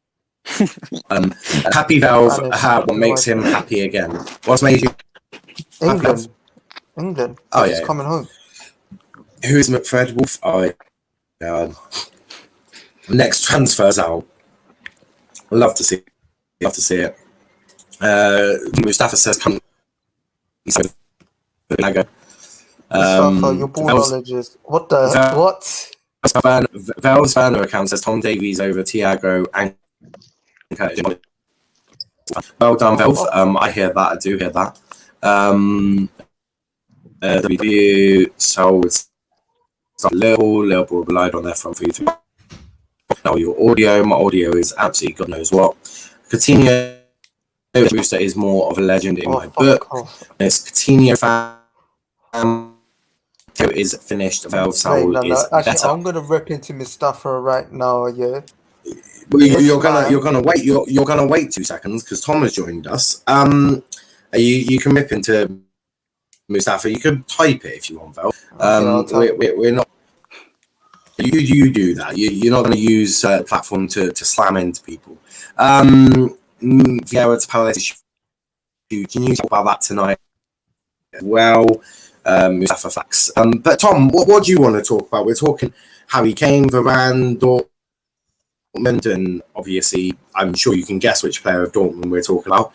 Happy Valve, what makes him happy again? What's made you England. Oh, He's yeah. coming home. Who's McFred Wolf? Oh, yeah. Next transfer's out. Love to see it. Mustafa says, come. Mustafa, your ball knowledge is... What the heck? What? Val's Werner account says Tom Davies over Thiago and well done, Valve. I hear that. I do hear that. The review, so it's Liverpool relied on their front three. Now my audio is absolutely God knows what. Coutinho Brewster is more of a legend in my book. It's Coutinho fan. Is finished. Valve Saul is Actually, better. I'm gonna rip into Mustafa right now. Yeah. Well, you're gonna wait. You're gonna wait 2 seconds because Tom has joined us. You can rip into Mustafa. You can type it if you want, Val. We're not. You do that. You're not going to use the platform to slam into people. Vieira to Palace. Can you talk about that tonight? Well, Mustafa Flax. But Tom, what do you want to talk about? We're talking Harry Kane, Varane, Dortmund, and obviously, I'm sure you can guess which player of Dortmund we're talking about.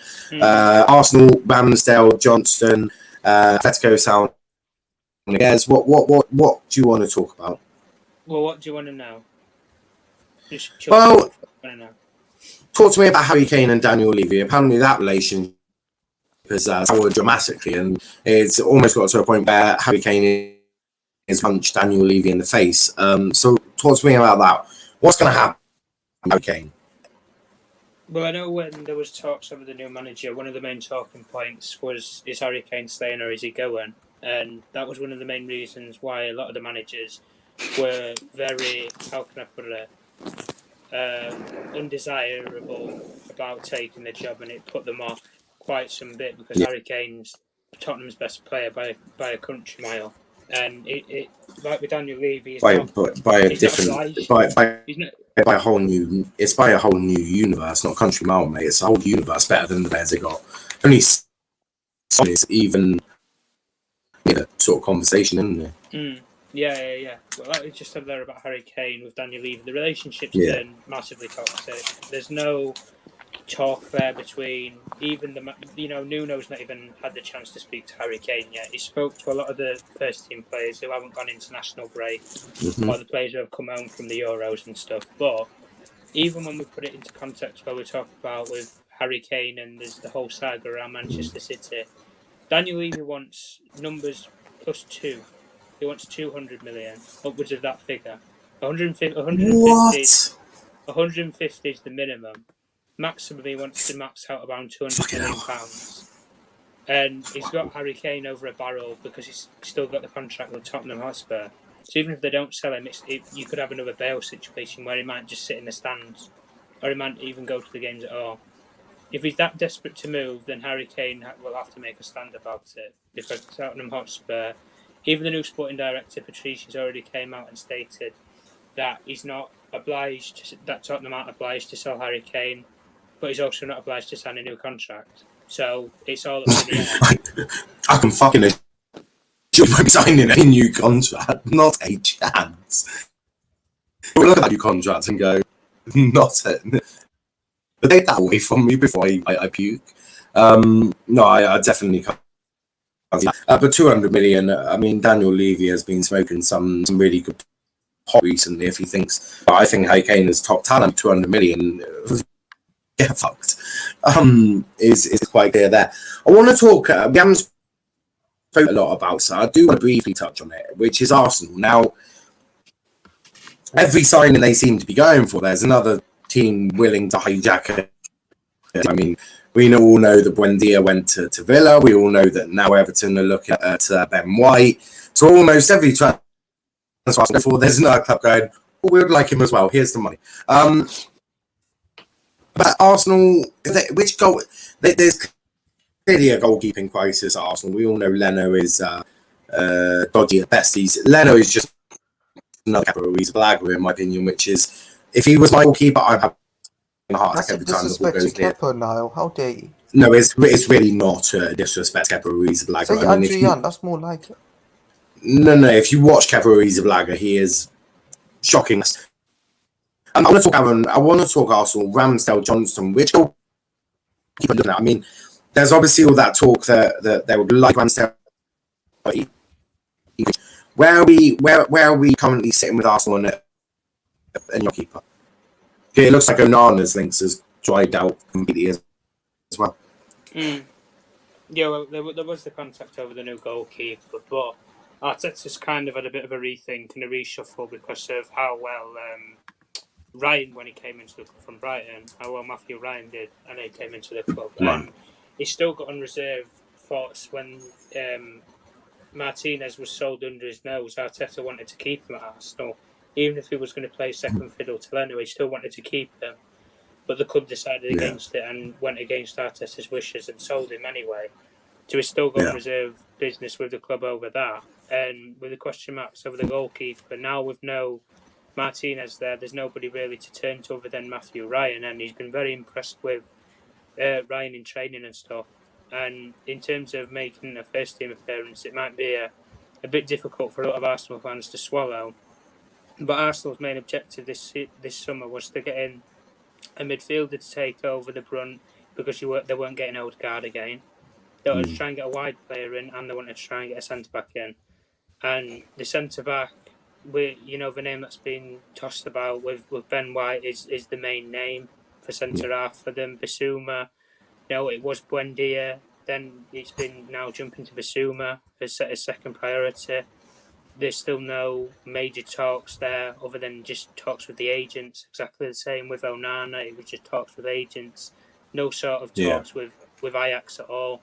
Arsenal, Ramsdale, Johnstone, Atletico, Saul, Niguez. What do you want to talk about? Well, what do you want to know? Talk to me about Harry Kane and Daniel Levy. Apparently, that relationship has soured dramatically, and it's almost got to a point where Harry Kane is punched Daniel Levy in the face. So, talk to me about that. What's going to happen with Harry Kane? Well, I know when there was talks over the new manager, one of the main talking points was, is Harry Kane staying or is he going? And that was one of the main reasons why a lot of the managers were very, how can I put it, undesirable about taking the job, and it put them off quite some bit because Harry Kane's Tottenham's best player by a country mile. And it like with Daniel Levy, by a whole new universe, not country mile, mate. It's a whole universe better than the players they got. Only is even sort of conversation, isn't it? Yeah. Well, like we just said there about Harry Kane with Daniel Levy, the relationship's been massively toxic. There's no talk there between even Nuno's not even had the chance to speak to Harry Kane yet. He spoke to a lot of the first team players who haven't gone international break, or the players who have come home from the Euros and stuff. But even when we put it into context where we talk about with Harry Kane and there's the whole saga around Manchester City. Daniel Levy wants numbers +2. He wants 200 million, upwards of that figure. 150, 150 is the minimum. Maximum he wants to max out around £200 million. And he's got Harry Kane over a barrel because he's still got the contract with Tottenham Hotspur. So even if they don't sell him, you could have another Bale situation where he might just sit in the stands, or he might even go to the games at all. If he's that desperate to move, then Harry Kane will have to make a stand about it, because Tottenham Hotspur, even the new sporting director Patricia's already came out and stated that he's not obliged, that Tottenham aren't obliged to sell Harry Kane, but he's also not obliged to sign a new contract. So it's all up in the air. I can fucking you won't be signing a new contract, not a chance. We'll look at that new contract and go, not it. But take that away from me before I puke. No, I definitely can't. But 200 million, I mean, Daniel Levy has been smoking some really good pot recently. If he thinks, I think Harry Kane is top talent, 200 million, get fucked. Is quite clear there. I want to talk, we haven't spoken a lot about, so I do want to briefly touch on it, which is Arsenal. Now, every signing they seem to be going for, there's another team willing to hijack it. I mean, we all know that Buendia went to Villa. We all know that now Everton are looking at Ben White. So almost every transfer there's another club going, oh, we would like him as well. Here's the money. But Arsenal, which goal? There's clearly a goalkeeping crisis at Arsenal. We all know Leno is dodgy at best. Leno is just another Kepa in my opinion, which is, if he was my goalkeeper, I'd have a heart attack every time the ball goes near. Kepa, Niall. How dare you? No, it's really not disrespect Kepa Arrizabalaga. Say Andrew Young, that's more like it. No, if you watch Kepa Arrizabalaga, he is shocking. I want to talk Arsenal, Ramsdale, Johnstone, which goalkeeper looking at? I mean, there's obviously all that talk that they would like Ramsdale. Where are we currently sitting with Arsenal and your keeper? Okay, it looks like Onana's links has dried out completely as well. Yeah, well, there was the contact over the new goalkeeper, but Arteta's kind of had a bit of a rethink and a reshuffle because of how well Ryan, when he came into the club from Brighton, how well Matthew Ryan did, and he came into the club. Right. He's still got unreserved thoughts when Martinez was sold under his nose. Arteta wanted to keep him at Arsenal. Even if he was going to play second fiddle to Leno, he still wanted to keep him. But the club decided against it and went against Arteta's wishes and sold him anyway. So he's still got reserve business with the club over that. And with the question marks over the goalkeeper, now with no Martinez there's nobody really to turn to other than Matthew Ryan. And he's been very impressed with Ryan in training and stuff. And in terms of making a first team appearance, it might be a bit difficult for a lot of Arsenal fans to swallow. But Arsenal's main objective this summer was to get in a midfielder to take over the brunt because they weren't getting Odegaard again. They wanted to try and get a wide player in, and they wanted to try and get a centre back in. And the centre back, the name that's been tossed about with Ben White is the main name for centre half for them. Bissouma, it was Buendia. Then it's been now jumping to Bissouma as second priority. There's still no major talks there other than just talks with the agents. Exactly the same with Onana. It was just talks with agents. No sort of talks with Ajax at all.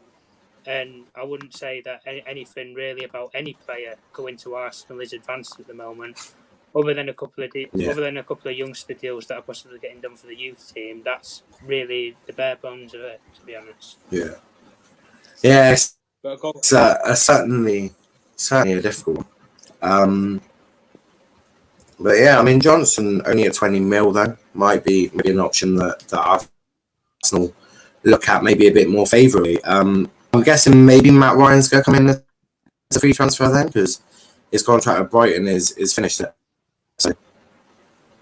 And I wouldn't say that anything really about any player going to Arsenal is advanced at the moment. Other than a couple of youngster deals that are possibly getting done for the youth team, that's really the bare bones of it, to be honest. Yeah. It's certainly a difficult one. But yeah, I mean, Johnson only at 20 mil though might be maybe an option that Arsenal look at maybe a bit more favourably. I'm guessing maybe Matt Ryan's going to come in as a free transfer then because his contract at Brighton is finished. So.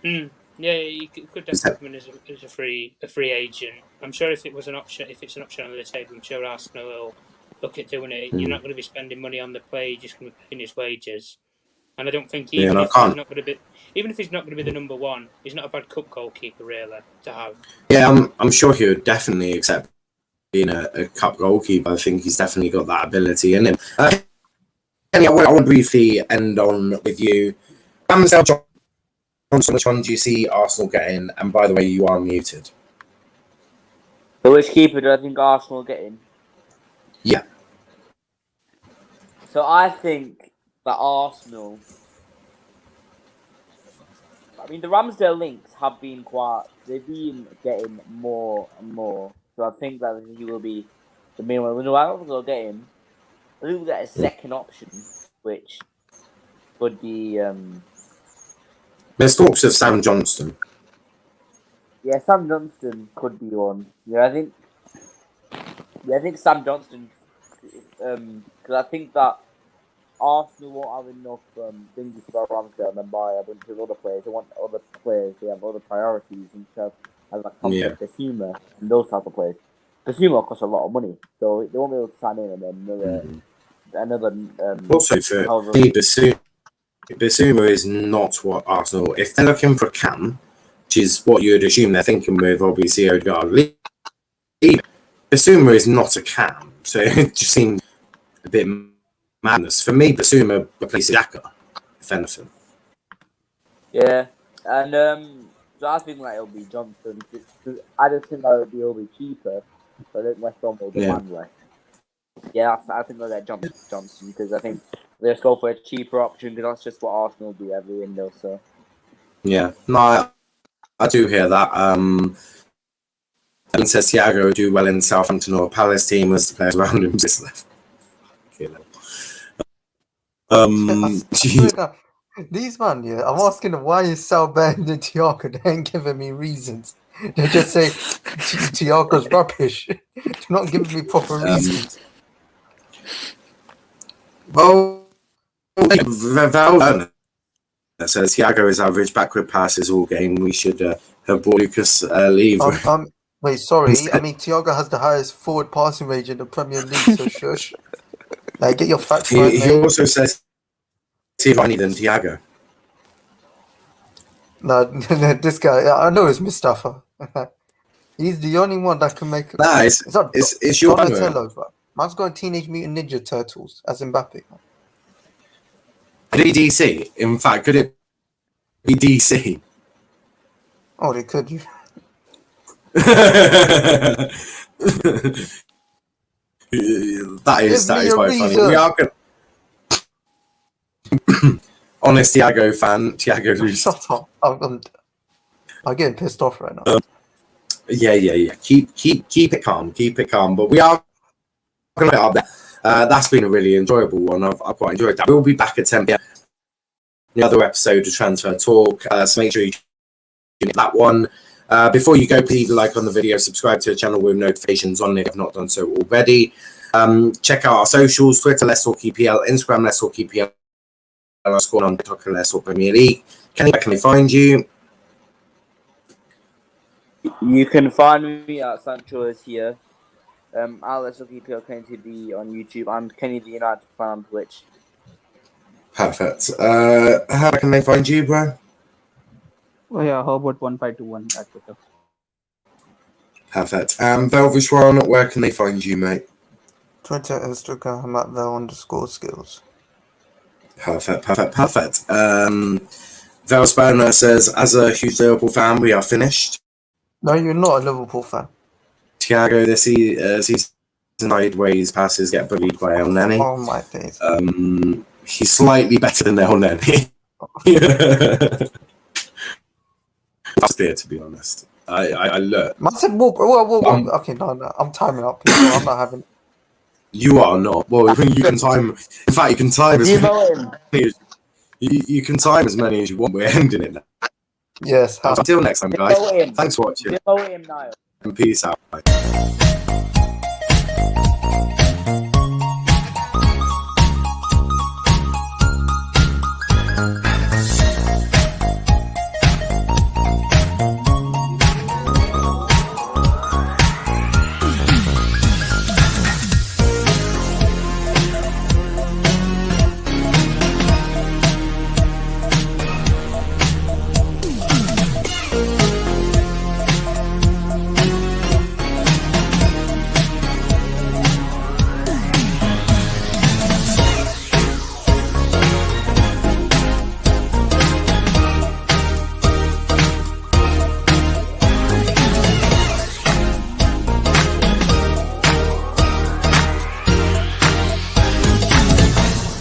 Yeah, you could definitely come in as a free agent. I'm sure if it's an option on the table, I'm sure Arsenal will look at doing it. You're not going to be spending money on the player, you're just going to be paying his wages. And I don't think Yeah, even and I if can't- he's not going to be, even if he's not going to be the number one, he's not a bad cup goalkeeper really to have. Yeah, I'm sure he would definitely accept being a cup goalkeeper. I think he's definitely got that ability in him. Kenny, I want to briefly end on with you. Ramsdale, Johnstone, which one do you see Arsenal getting? And by the way, you are muted. So which keeper do I think Arsenal get in? Yeah. So I think that Arsenal. I mean, the Ramsdale links have been they've been getting more and more. So I think that he will be the main one. No, I don't think they'll get him. I think we'll get a second option, which would be, There's talks of Sam Johnstone. yeah, Sam Johnston could be one. I think Sam Johnston, because I think that Arsenal won't have enough things about Ramsdale and then buy a bunch of other players. They want other players. They have other priorities and stuff. As like Basuma and those type of players. Basuma costs a lot of money, so they won't be able to sign in and then another. Also, for me, Basuma is not what Arsenal. If they're looking for a cam, which is what you would assume they're thinking with, obviously Odegaard. Basuma is not a cam, so it just seems a bit madness. For me, Basuma replaces Xhaka, if anything. Yeah, and so I think it'll be Johnson. I just think that it'll be cheaper, so I think West Brom will demand less. Yeah, I think they'll get Johnson because I think they'll just go for a cheaper option because that's just what Arsenal do every window. So yeah, no, I do hear that. And says Thiago would do well in Southampton or Palace team as the players around him just left. These man, I'm asking them why is Saul better than Thiago? They ain't giving me reasons. They just say Thiago's rubbish. They're not giving me proper reasons. Well, Val says Thiago is average backward passes all game. We should have brought Lucas Leave. Wait, sorry. I mean, Thiago has the highest forward passing range in the Premier League, so shush. Like, get your facts right, He mate. also says Tivani than Thiago. No, this guy, I know it's Mustafa. He's the only one that can make. Nah, it's your Donatello, bro. Man's got Teenage Mutant Ninja Turtles as Mbappe. Could it be DC? In fact, could it be DC? Oh, they could. that is quite funny. We are good. Honest Thiago fan, Thiago loses. Shut up! I'm getting pissed off right now. Yeah. Keep it calm. But we are going to put it up there. That's been a really enjoyable one. I've quite enjoyed that. We'll be back at 10 p.m. Another episode of Transfer Talk. So make sure you tune in that one. Before you go, please like on the video, subscribe to the channel with notifications on if you've not done so already. Check out our socials: Twitter, Let's Talk EPL; Instagram, Let's Talk EPL; _ on TikTok, Let's Talk Premier League. Kenny, where can they find you? you can find me at Sancho is here. Let's Talk EPL Kenny TV on YouTube. I'm Kenny the United fan on Twitch. Perfect. How can they find you, bro? Oh yeah, Herbert 1521 at Twitter. Perfect. Velvishwan, where can they find you, mate? Twitter, Instagram, at @Vel_skills. Perfect. Val Spanner says, as a huge Liverpool fan, we are finished. No, you're not a Liverpool fan. Thiago, this season sideways passes get bullied by El Neni. Oh my days. He's slightly better than El Neni. That's clear, to be honest. I look. Man said, whoa. Okay, no, I'm timing up. People. I'm not having. You are not. Well, you can time. In fact, you can time as many. You can time as many as you want. We're ending it now. Yes. Until next time, guys. Thanks for watching. Him, Niall. And peace out. Bye.